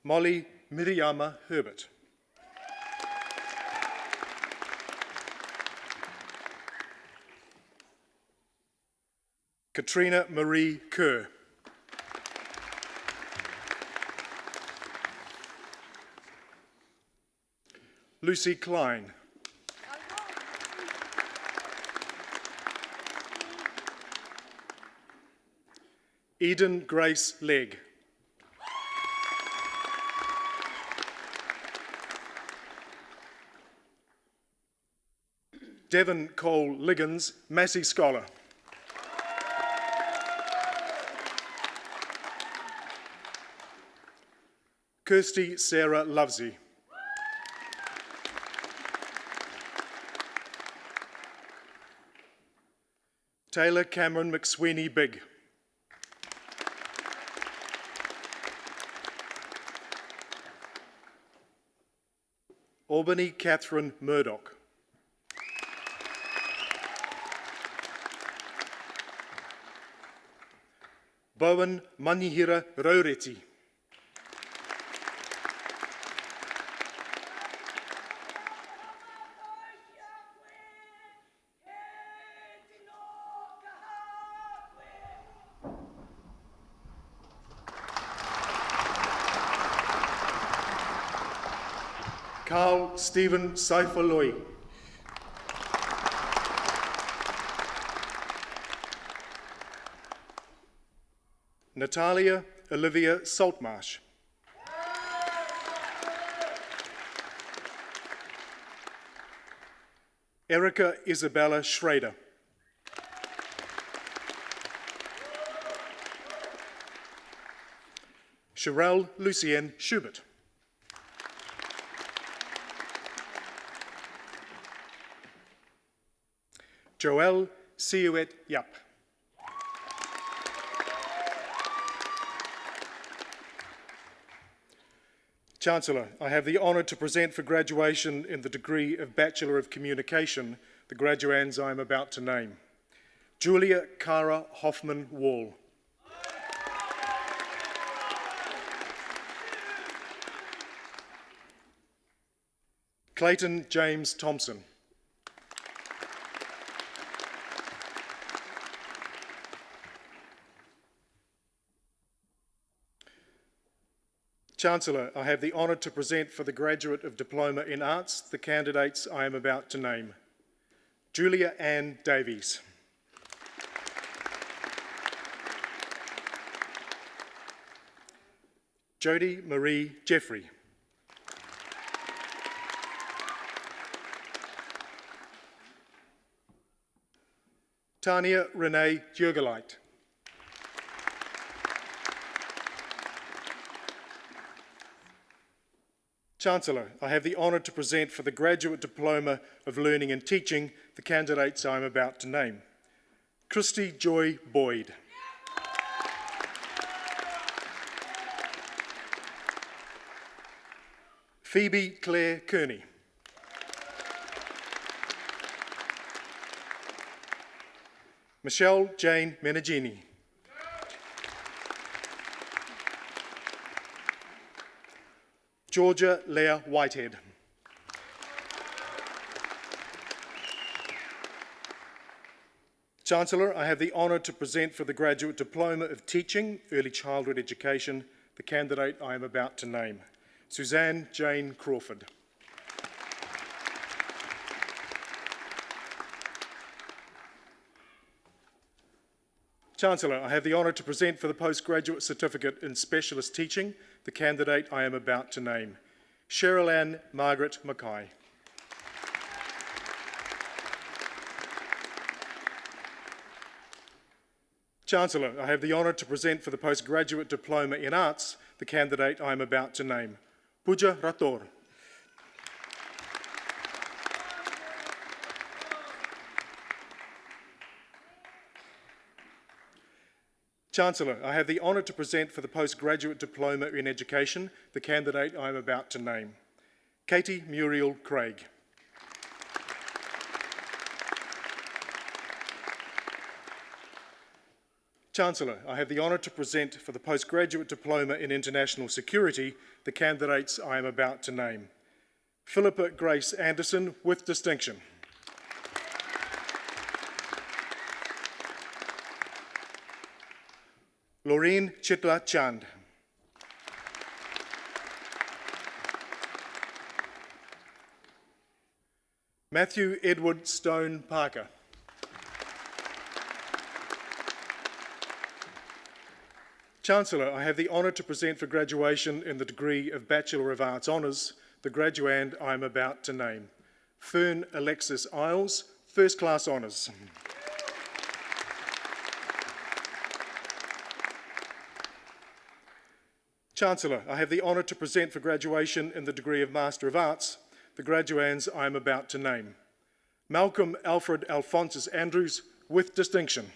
Molly Miriyama Herbert. Katrina Marie Kerr. Lucy Klein. Eden Grace Legg. Devon Cole Liggins, Massey Scholar. Kirsty Sarah Lovesey. Taylor Cameron McSweeney Big. Albany Catherine Murdoch. Bowen Manihira Raureti. Carl Stephen Saifaloi. Natalia Olivia Saltmarsh. Erica Isabella Schrader. Sherelle Lucienne Schubert. Joelle Siuet Yap. Chancellor, I have the honour to present for graduation in the degree of Bachelor of Communication the graduands I am about to name. Julia Cara Hoffman Wall. Clayton James Thompson. Chancellor, I have the honour to present for the Graduate of Diploma in Arts the candidates I am about to name. Julia Ann Davies. Jodie Marie Jeffrey. Tania Renee Jurgelite. Chancellor, I have the honour to present for the Graduate Diploma of Learning and Teaching the candidates I am about to name. Christy Joy Boyd. Phoebe Claire Kearney. Michelle Jane Menegini. Georgia Leah Whitehead. Chancellor, I have the honour to present for the Graduate Diploma of Teaching, Early Childhood Education, the candidate I am about to name. Suzanne Jane Crawford. Chancellor, I have the honour to present for the Postgraduate Certificate in Specialist Teaching the candidate I am about to name, Cheryl Ann Margaret Mackay. Chancellor, I have the honour to present for the Postgraduate Diploma in Arts the candidate I am about to name, Pooja Rathore. Chancellor, I have the honour to present for the Postgraduate Diploma in Education the candidate I am about to name, Katie Muriel Craig. Chancellor, I have the honour to present for the Postgraduate Diploma in International Security the candidates I am about to name, Philippa Grace Anderson with distinction. Laureen Chitla Chand. Matthew Edward Stone Parker. Chancellor, I have the honour to present for graduation in the degree of Bachelor of Arts Honours the graduand I am about to name. Fern Alexis Isles, First Class Honours. Chancellor, I have the honour to present for graduation in the degree of Master of Arts the graduands I am about to name. Malcolm Alfred Alphonsus Andrews, with distinction.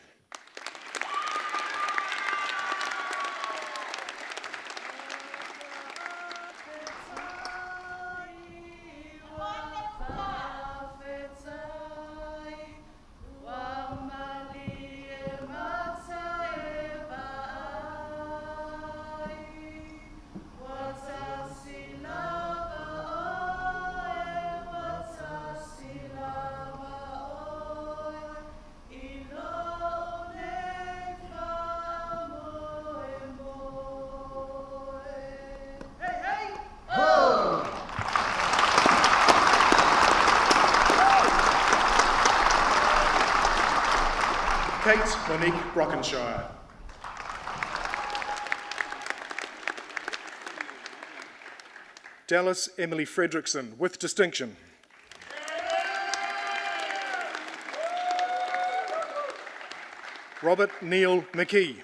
Kate Monique Brockenshire. Dallas Emily Fredrickson, with distinction. Robert Neil McKee.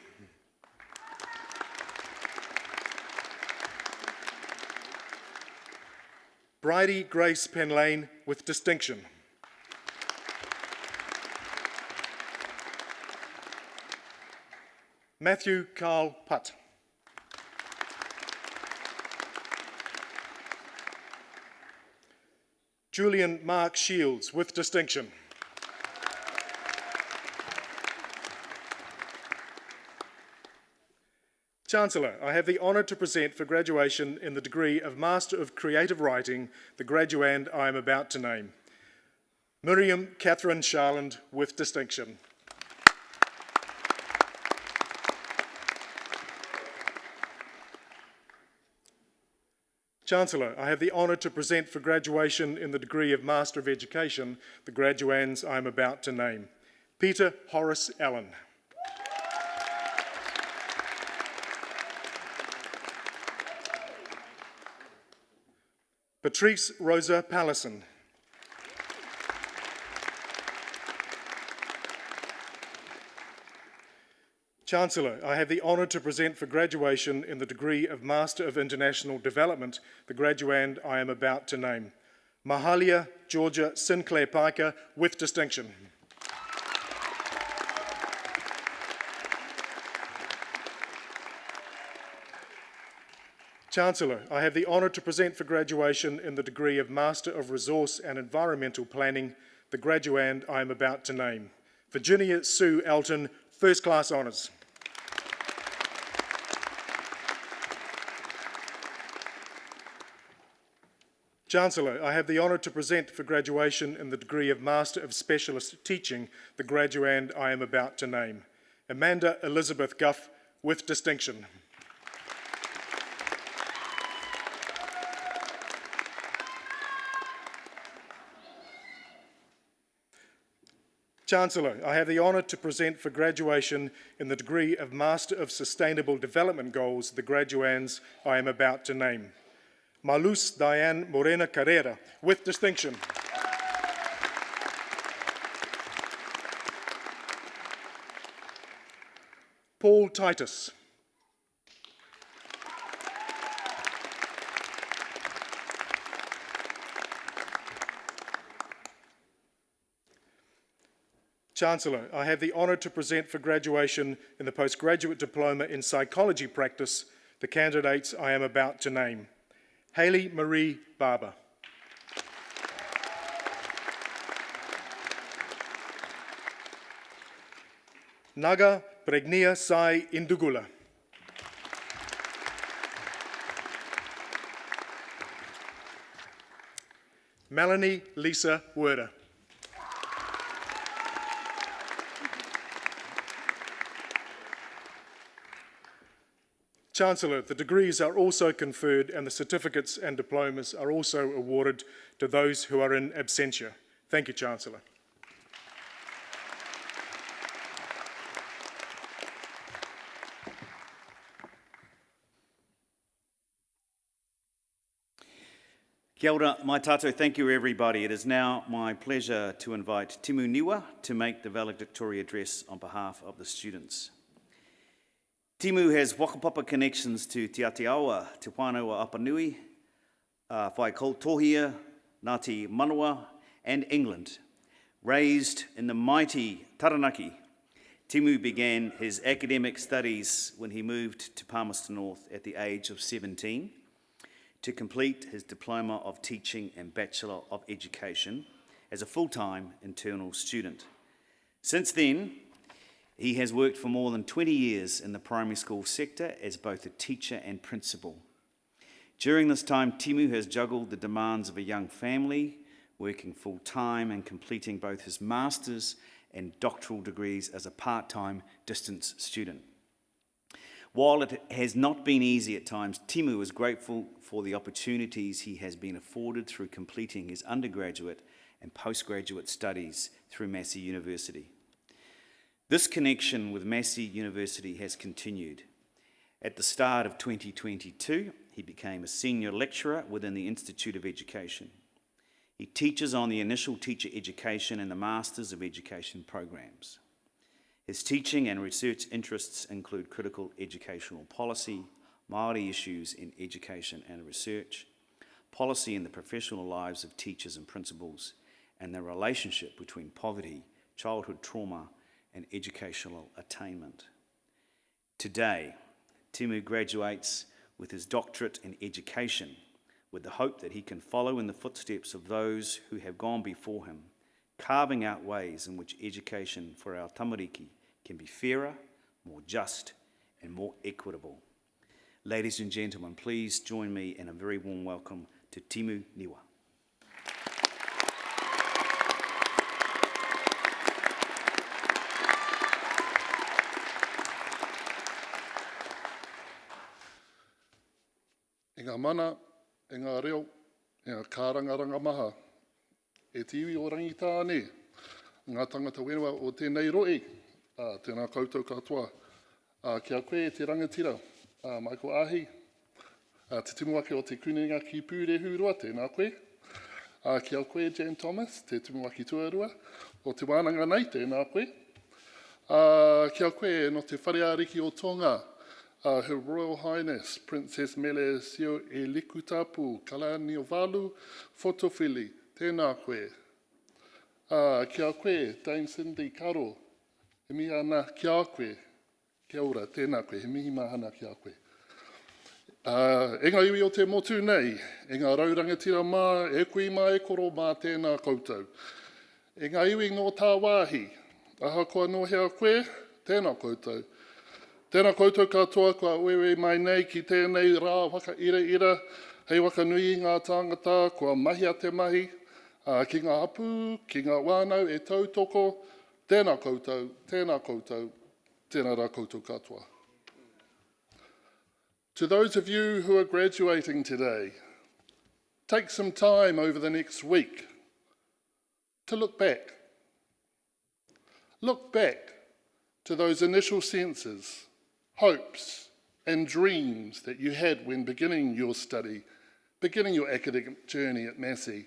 Bridie Grace Penlane, with distinction. Matthew Carl Putt. Julian Mark Shields, with distinction. Chancellor, I have the honour to present for graduation in the degree of Master of Creative Writing the graduand I am about to name. Miriam Catherine Sharland, with distinction. Chancellor, I have the honour to present for graduation in the degree of Master of Education the graduands I am about to name. Peter Horace Allen. Patrice Rosa Pallison. Chancellor, I have the honour to present for graduation in the degree of Master of International Development the graduand I am about to name. Mahalia Georgia Sinclair Piker, with distinction. Chancellor, I have the honour to present for graduation in the degree of Master of Resource and Environmental Planning the graduand I am about to name. Virginia Sue Elton, First Class Honours. Chancellor, I have the honour to present for graduation in the degree of Master of Specialist Teaching the graduand I am about to name. Amanda Elizabeth Guff, with distinction. Chancellor, I have the honour to present for graduation in the degree of Master of Sustainable Development Goals the graduands I am about to name. Maluz Diane Morena Carrera, with distinction. Paul Titus. Chancellor, I have the honour to present for graduation in the postgraduate diploma in psychology practice the candidates I am about to name. Hayley Marie Barber. Naga Pregnia Sai Indugula. Melanie Lisa Werder. Chancellor, the degrees are also conferred and the certificates and diplomas are also awarded to those who are in absentia. Thank you, Chancellor.
Kia ora, mai tātou, thank you everybody. It is now my pleasure to invite Timu Niwa to make the valedictory address on behalf of the students. Timu has whakapapa connections to Te Atiawa, Te Whānau Apanui, Whai Koltohia, Ngāti Manawa, and England. Raised in the mighty Taranaki, Timu began his academic studies when he moved to Palmerston North at the age of 17 to complete his Diploma of Teaching and Bachelor of Education as a full-time internal student. Since then, he has worked for more than 20 years in the primary school sector as both a teacher and principal. During this time, Timu has juggled the demands of a young family, working full-time and completing both his master's and doctoral degrees as a part-time distance student. While it has not been easy at times, Timu is grateful for the opportunities he has been afforded through completing his undergraduate and postgraduate studies through Massey University. This connection with Massey University has continued. At the start of 2022, he became a senior lecturer within the Institute of Education. He teaches on the initial teacher education and the Masters of Education programs. His teaching and research interests include critical educational policy, Māori issues in education and research, policy in the professional lives of teachers and principals, and the relationship between poverty, childhood trauma, and educational attainment. Today, Timu graduates with his doctorate in education, with the hope that he can follow in the footsteps of those who have gone before him, carving out ways in which education for our tamariki can be fairer, more just, and more equitable. Ladies and gentlemen, please join me in a very warm welcome to Timu Niwa.
E ngā mana, e ngā reo, e ngā kārangaranga maha, e te iwi o rangitāne, ngā tangata whenua o tēnei roi, tēnā koutou katoa, kia koe e te rangatira, mai ko ahi, te timuake o te kunenga ki pūrehu rua, tēnā koe, kia koe Jan Thomas, te timuaki tuarua, o te wānanga nei, tēnā koe, kia koe no te whareariki o Tonga, Her Royal Highness Princess Mele Sio e Likutapu, Kalaniovalu, Fotofili, tēnā koe. Kia koe, Dame Cindy Karo, he mihi ana kia koe, kia ora, tēnā koe, he mihi mahana kia koe. E ngā iwi o te motu nei, e ngā raurangatira mā, e kui mā e koro mā tēnā koutou. E ngā iwi no tā wāhi, aha koa no hea koe, tēnā koutou. Tēnā koutou katoa kua uewe mai nei ki tēnei rā waka ira, hei waka nui ngā tāngata, kua mahi a te mahi, ki ngā hapu, ki ngā wānau e tautoko, tēnā koutou, tēnā rā koutou katoa. To those of you who are graduating today, take some time over the next week to look back. Look back to those initial senses, hopes and dreams that you had when beginning your study, beginning your academic journey at Massey.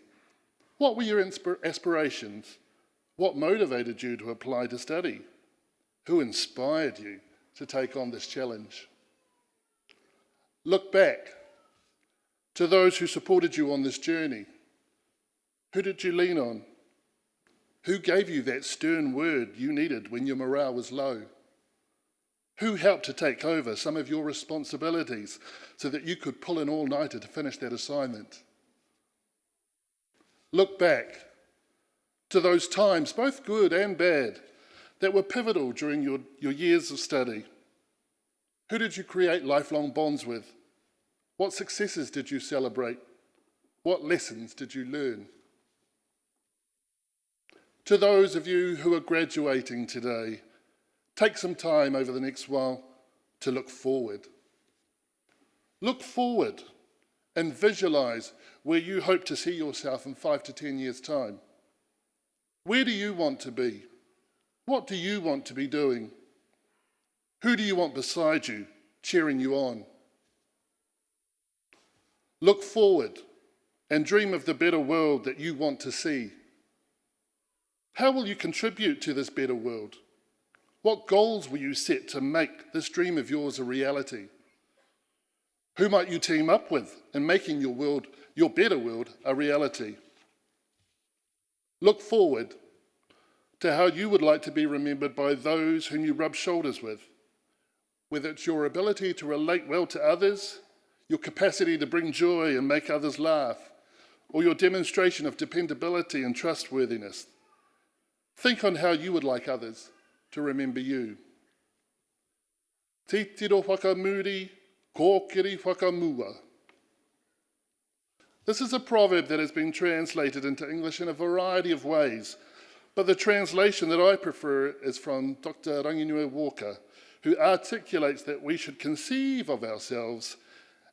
What were your aspirations? What motivated you to apply to study? Who inspired you to take on this challenge? Look back to those who supported you on this journey. Who did you lean on? Who gave you that stern word you needed when your morale was low? Who helped to take over some of your responsibilities so that you could pull an all-nighter to finish that assignment? Look back to those times, both good and bad, that were pivotal during your years of study. Who did you create lifelong bonds with? What successes did you celebrate? What lessons did you learn? To those of you who are graduating today, take some time over the next while to look forward. Look forward and visualize where you hope to see yourself in 5 to 10 years' time. Where do you want to be? What do you want to be doing? Who do you want beside you, cheering you on? Look forward and dream of the better world that you want to see. How will you contribute to this better world? What goals will you set to make this dream of yours a reality? Who might you team up with in making your better world, a reality? Look forward to how you would like to be remembered by those whom you rub shoulders with, whether it's your ability to relate well to others, your capacity to bring joy and make others laugh, or your demonstration of dependability and trustworthiness. Think on how you would like others to remember you. Te tiro whakamuri, kōkiri whakamua. This is a proverb that has been translated into English in a variety of ways, but the translation that I prefer is from Dr. Ranginui Walker, who articulates that we should conceive of ourselves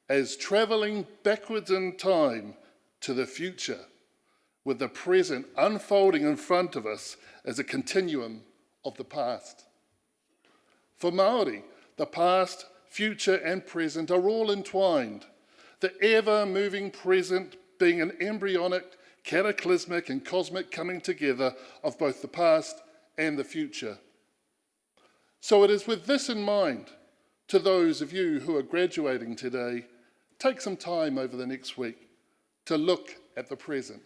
as travelling backwards in time to the future, with the present unfolding in front of us as a continuum of the past. For Māori, the past, future and present are all entwined, the ever-moving present being an embryonic, cataclysmic and cosmic coming together of both the past and the future. So it is with this in mind, to those of you who are graduating today, take some time over the next week to look at the present.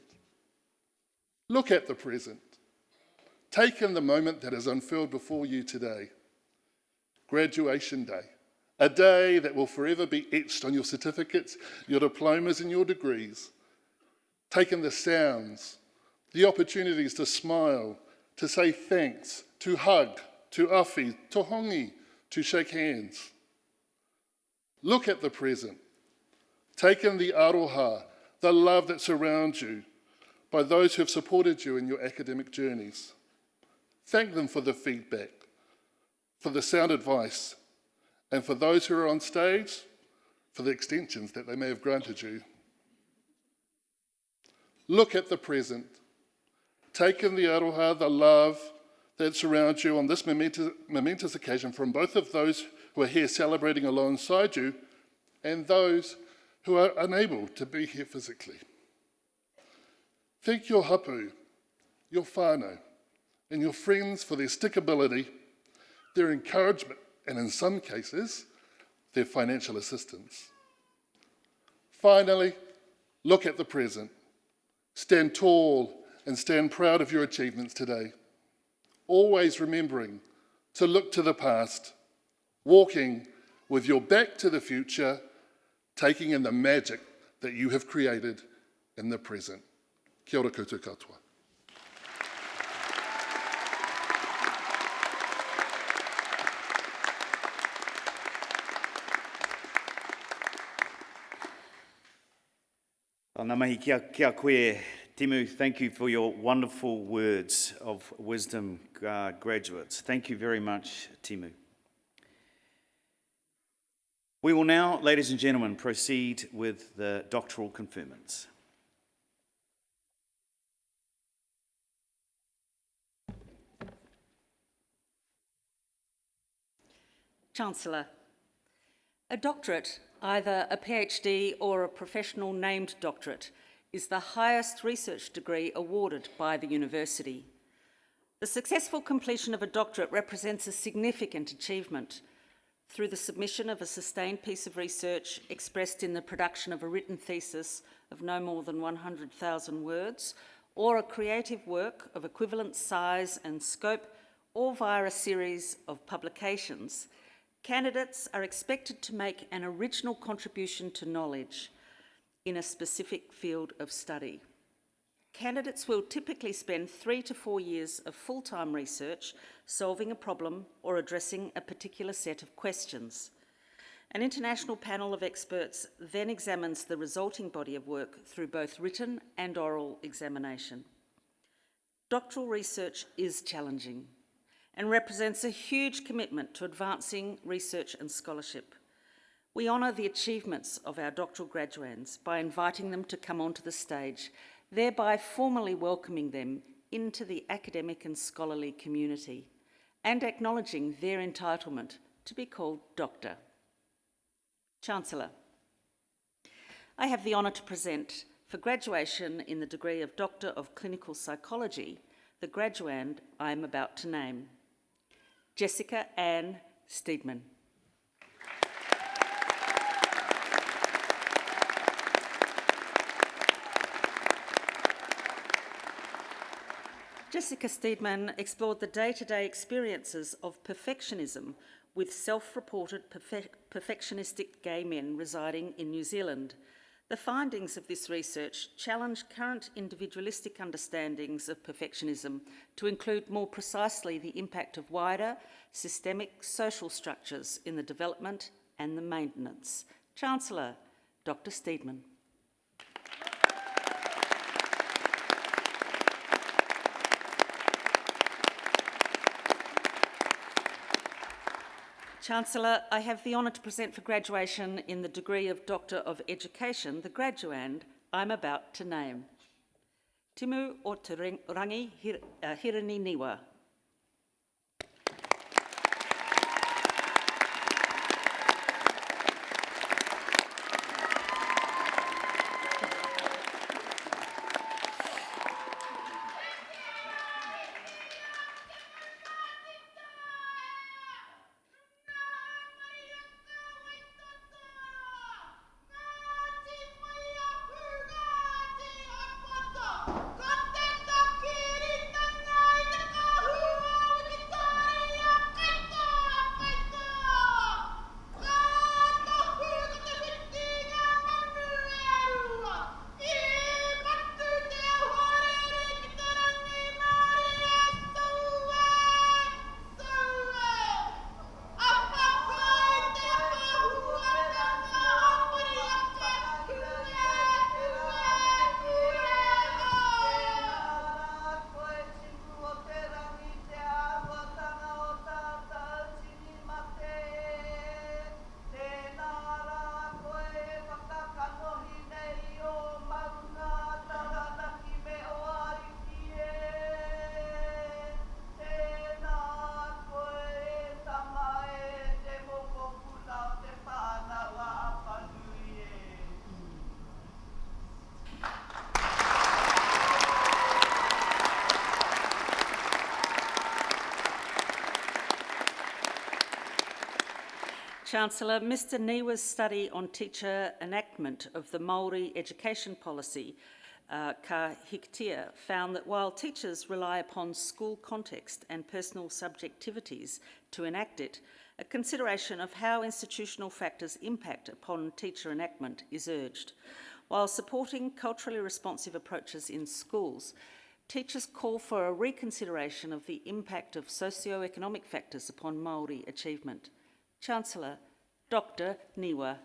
Look at the present. Take in the moment that is unfurled before you today. Graduation day. A day that will forever be etched on your certificates, your diplomas and your degrees. Take in the sounds, the opportunities to smile, to say thanks, to hug, to awhi, to hongi, to shake hands. Look at the present. Take in the aroha, the love that surrounds you by those who have supported you in your academic journeys. Thank them for the feedback, for the sound advice, and for those who are on stage, for the extensions that they may have granted you. Look at the present. Take in the aroha, the love that surrounds you on this momentous occasion from both of those who are here celebrating alongside you and those who are unable to be here physically. Thank your hapu, your whānau, and your friends for their stickability, their encouragement, and in some cases, their financial assistance. Finally, look at the present. Stand tall and stand proud of your achievements today. Always remembering to look to the past, walking with your back to the future, taking in the magic that you have created in the present. Kia ora koutou katoa.
Ngā mahi kia koe, Timu, thank you for your wonderful words of wisdom, graduates. Thank you very much, Timu. We will now, ladies and gentlemen, proceed with the doctoral conferments.
Chancellor, a doctorate, either a PhD or a professional named doctorate, is the highest research degree awarded by the university. The successful completion of a doctorate represents a significant achievement through the submission of a sustained piece of research expressed in the production of a written thesis of no more than 100,000 words, or a creative work of equivalent size and scope, or via a series of publications. Candidates are expected to make an original contribution to knowledge in a specific field of study. Candidates will typically spend 3 to 4 years of full-time research solving a problem or addressing a particular set of questions. An international panel of experts then examines the resulting body of work through both written and oral examination. Doctoral research is challenging and represents a huge commitment to advancing research and scholarship. We honour the achievements of our doctoral graduands by inviting them to come onto the stage, thereby formally welcoming them into the academic and scholarly community and acknowledging their entitlement to be called Doctor. Chancellor, I have the honour to present For graduation in the degree of Doctor of Clinical Psychology, the graduand I am about to name, Jessica Ann Steedman. Jessica Steedman explored the day-to-day experiences of perfectionism with self-reported perfectionistic gay men residing in New Zealand. The findings of this research challenge current individualistic understandings of perfectionism to include more precisely the impact of wider systemic social structures in the development and the maintenance. Chancellor, Dr. Steedman. Chancellor, I have the honour to present for graduation in the degree of Doctor of Education, the graduand I'm about to name. Timu o Te Rangi Hirini Niwa. Chancellor, Mr Niwa's study on teacher enactment of the Māori education policy, ka hikitia, found that while teachers rely upon school context and personal subjectivities to enact it, a consideration of how institutional factors impact upon teacher enactment is urged. While supporting culturally responsive approaches in schools, teachers call for a reconsideration of the impact of socio-economic factors upon Māori achievement. Chancellor, Dr. Niwa.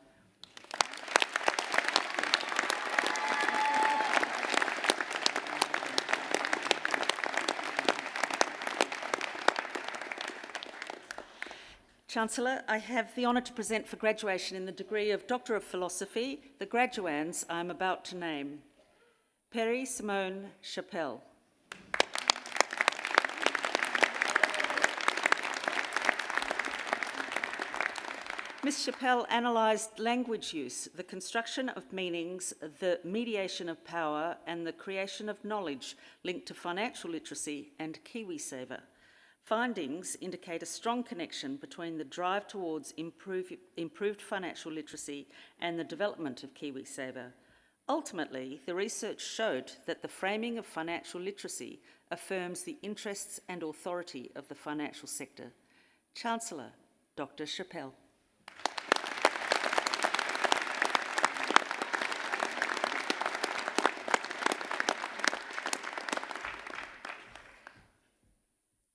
Chancellor, I have the honour to present for graduation in the degree of Doctor of Philosophy, the graduands I am about to name. Perry Simone Chappelle. Ms Chappelle analysed language use, the construction of meanings, the mediation of power and the creation of knowledge linked to financial literacy and KiwiSaver. Findings indicate a strong connection between the drive towards improved financial literacy and the development of KiwiSaver. Ultimately, the research showed that the framing of financial literacy affirms the interests and authority of the financial sector. Chancellor, Dr. Chappelle.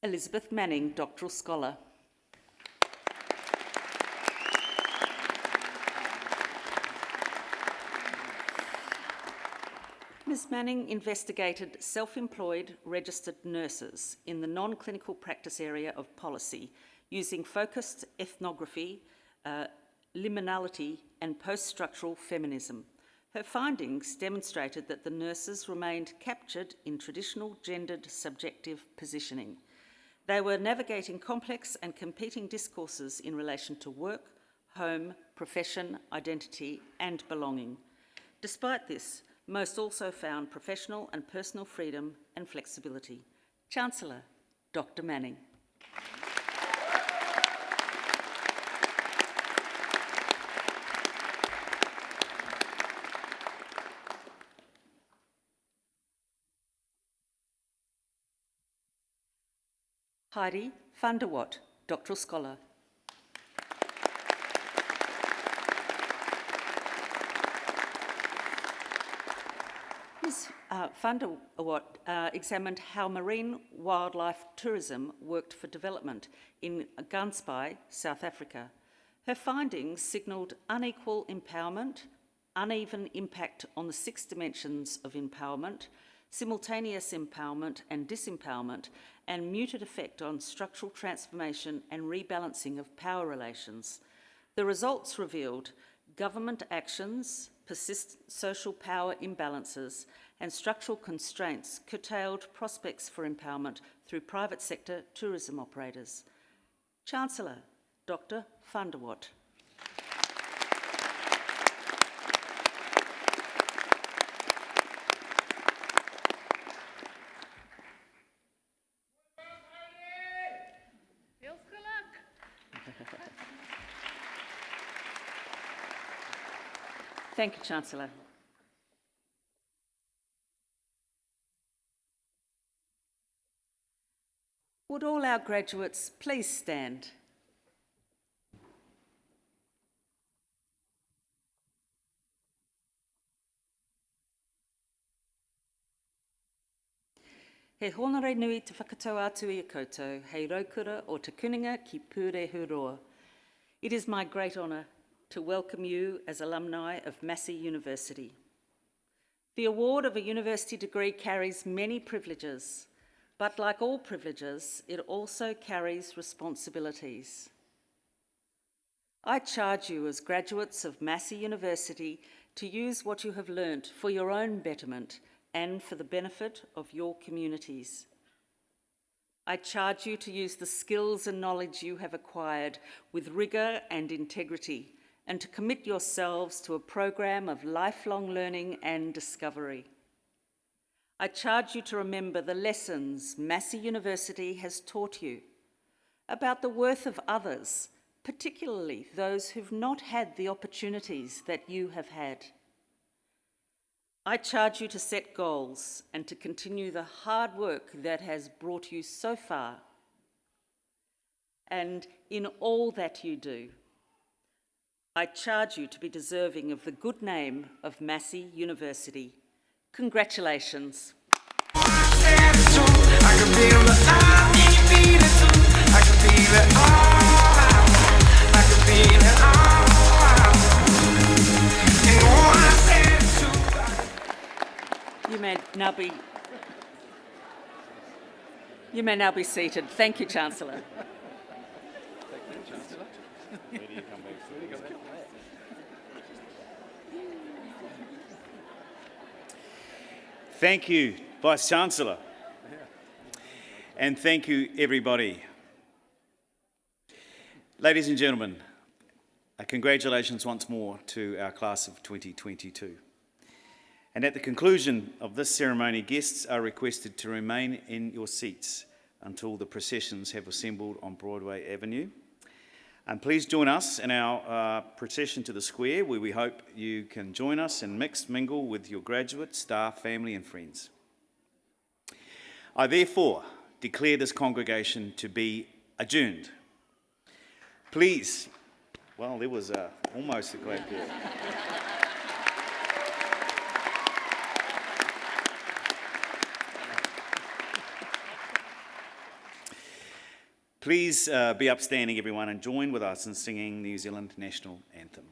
Elizabeth Manning, Doctoral Scholar. Ms Manning investigated self-employed registered nurses in the non-clinical practice area of policy using focused ethnography, liminality and post-structural feminism. Her findings demonstrated that the nurses remained captured in traditional gendered subjective positioning. They were navigating complex and competing discourses in relation to work, home, profession, identity, and belonging. Despite this, Most also found professional and personal freedom and flexibility. Chancellor, Dr. Manning. Heidi van der Watt, Doctoral Scholar. Ms. van der Watt examined how marine wildlife tourism worked for development in Gansby, South Africa. Her findings signalled unequal empowerment, uneven impact on the 6 dimensions of empowerment, simultaneous empowerment and disempowerment, and muted effect on structural transformation and rebalancing of power relations. The results revealed government actions, persistent social power imbalances, and structural constraints curtailed prospects for empowerment through private sector tourism operators. Chancellor, Dr. van der Watt. Thank you, Chancellor. Would all our graduates please stand? He honore nui te whakatau atu I a koutou, hei raukura o te kuninga ki pure huroa. It is my great honour to welcome you as alumni of Massey University. The award of a university degree carries many privileges, but like all privileges, it also carries responsibilities. I charge you as graduates of Massey University to use what you have learnt for your own betterment and for the benefit of your communities. I charge you to use the skills and knowledge you have acquired with rigour and integrity, and to commit yourselves to a program of lifelong learning and discovery. I charge you to remember the lessons Massey University has taught you about the worth of others, particularly those who've not had the opportunities that you have had. I charge you to set goals and to continue the hard work that has brought you so far. And in all that you do, I charge you to be deserving of the good name of Massey University. Congratulations. You may now be seated. Thank you, Chancellor.
Thank you, Vice-Chancellor. And thank you, everybody. Ladies and gentlemen, congratulations once more to our class of 2022. And at the conclusion of this ceremony, guests are requested to remain in your seats until the processions have assembled on Broadway Avenue. And please join us in our procession to the square, where we hope you can join us and mingle with your graduates, staff, family and friends. I therefore declare this congregation to be adjourned. Please, well, there was almost a clap there. Please be upstanding, everyone, and join with us in singing the New Zealand National Anthem.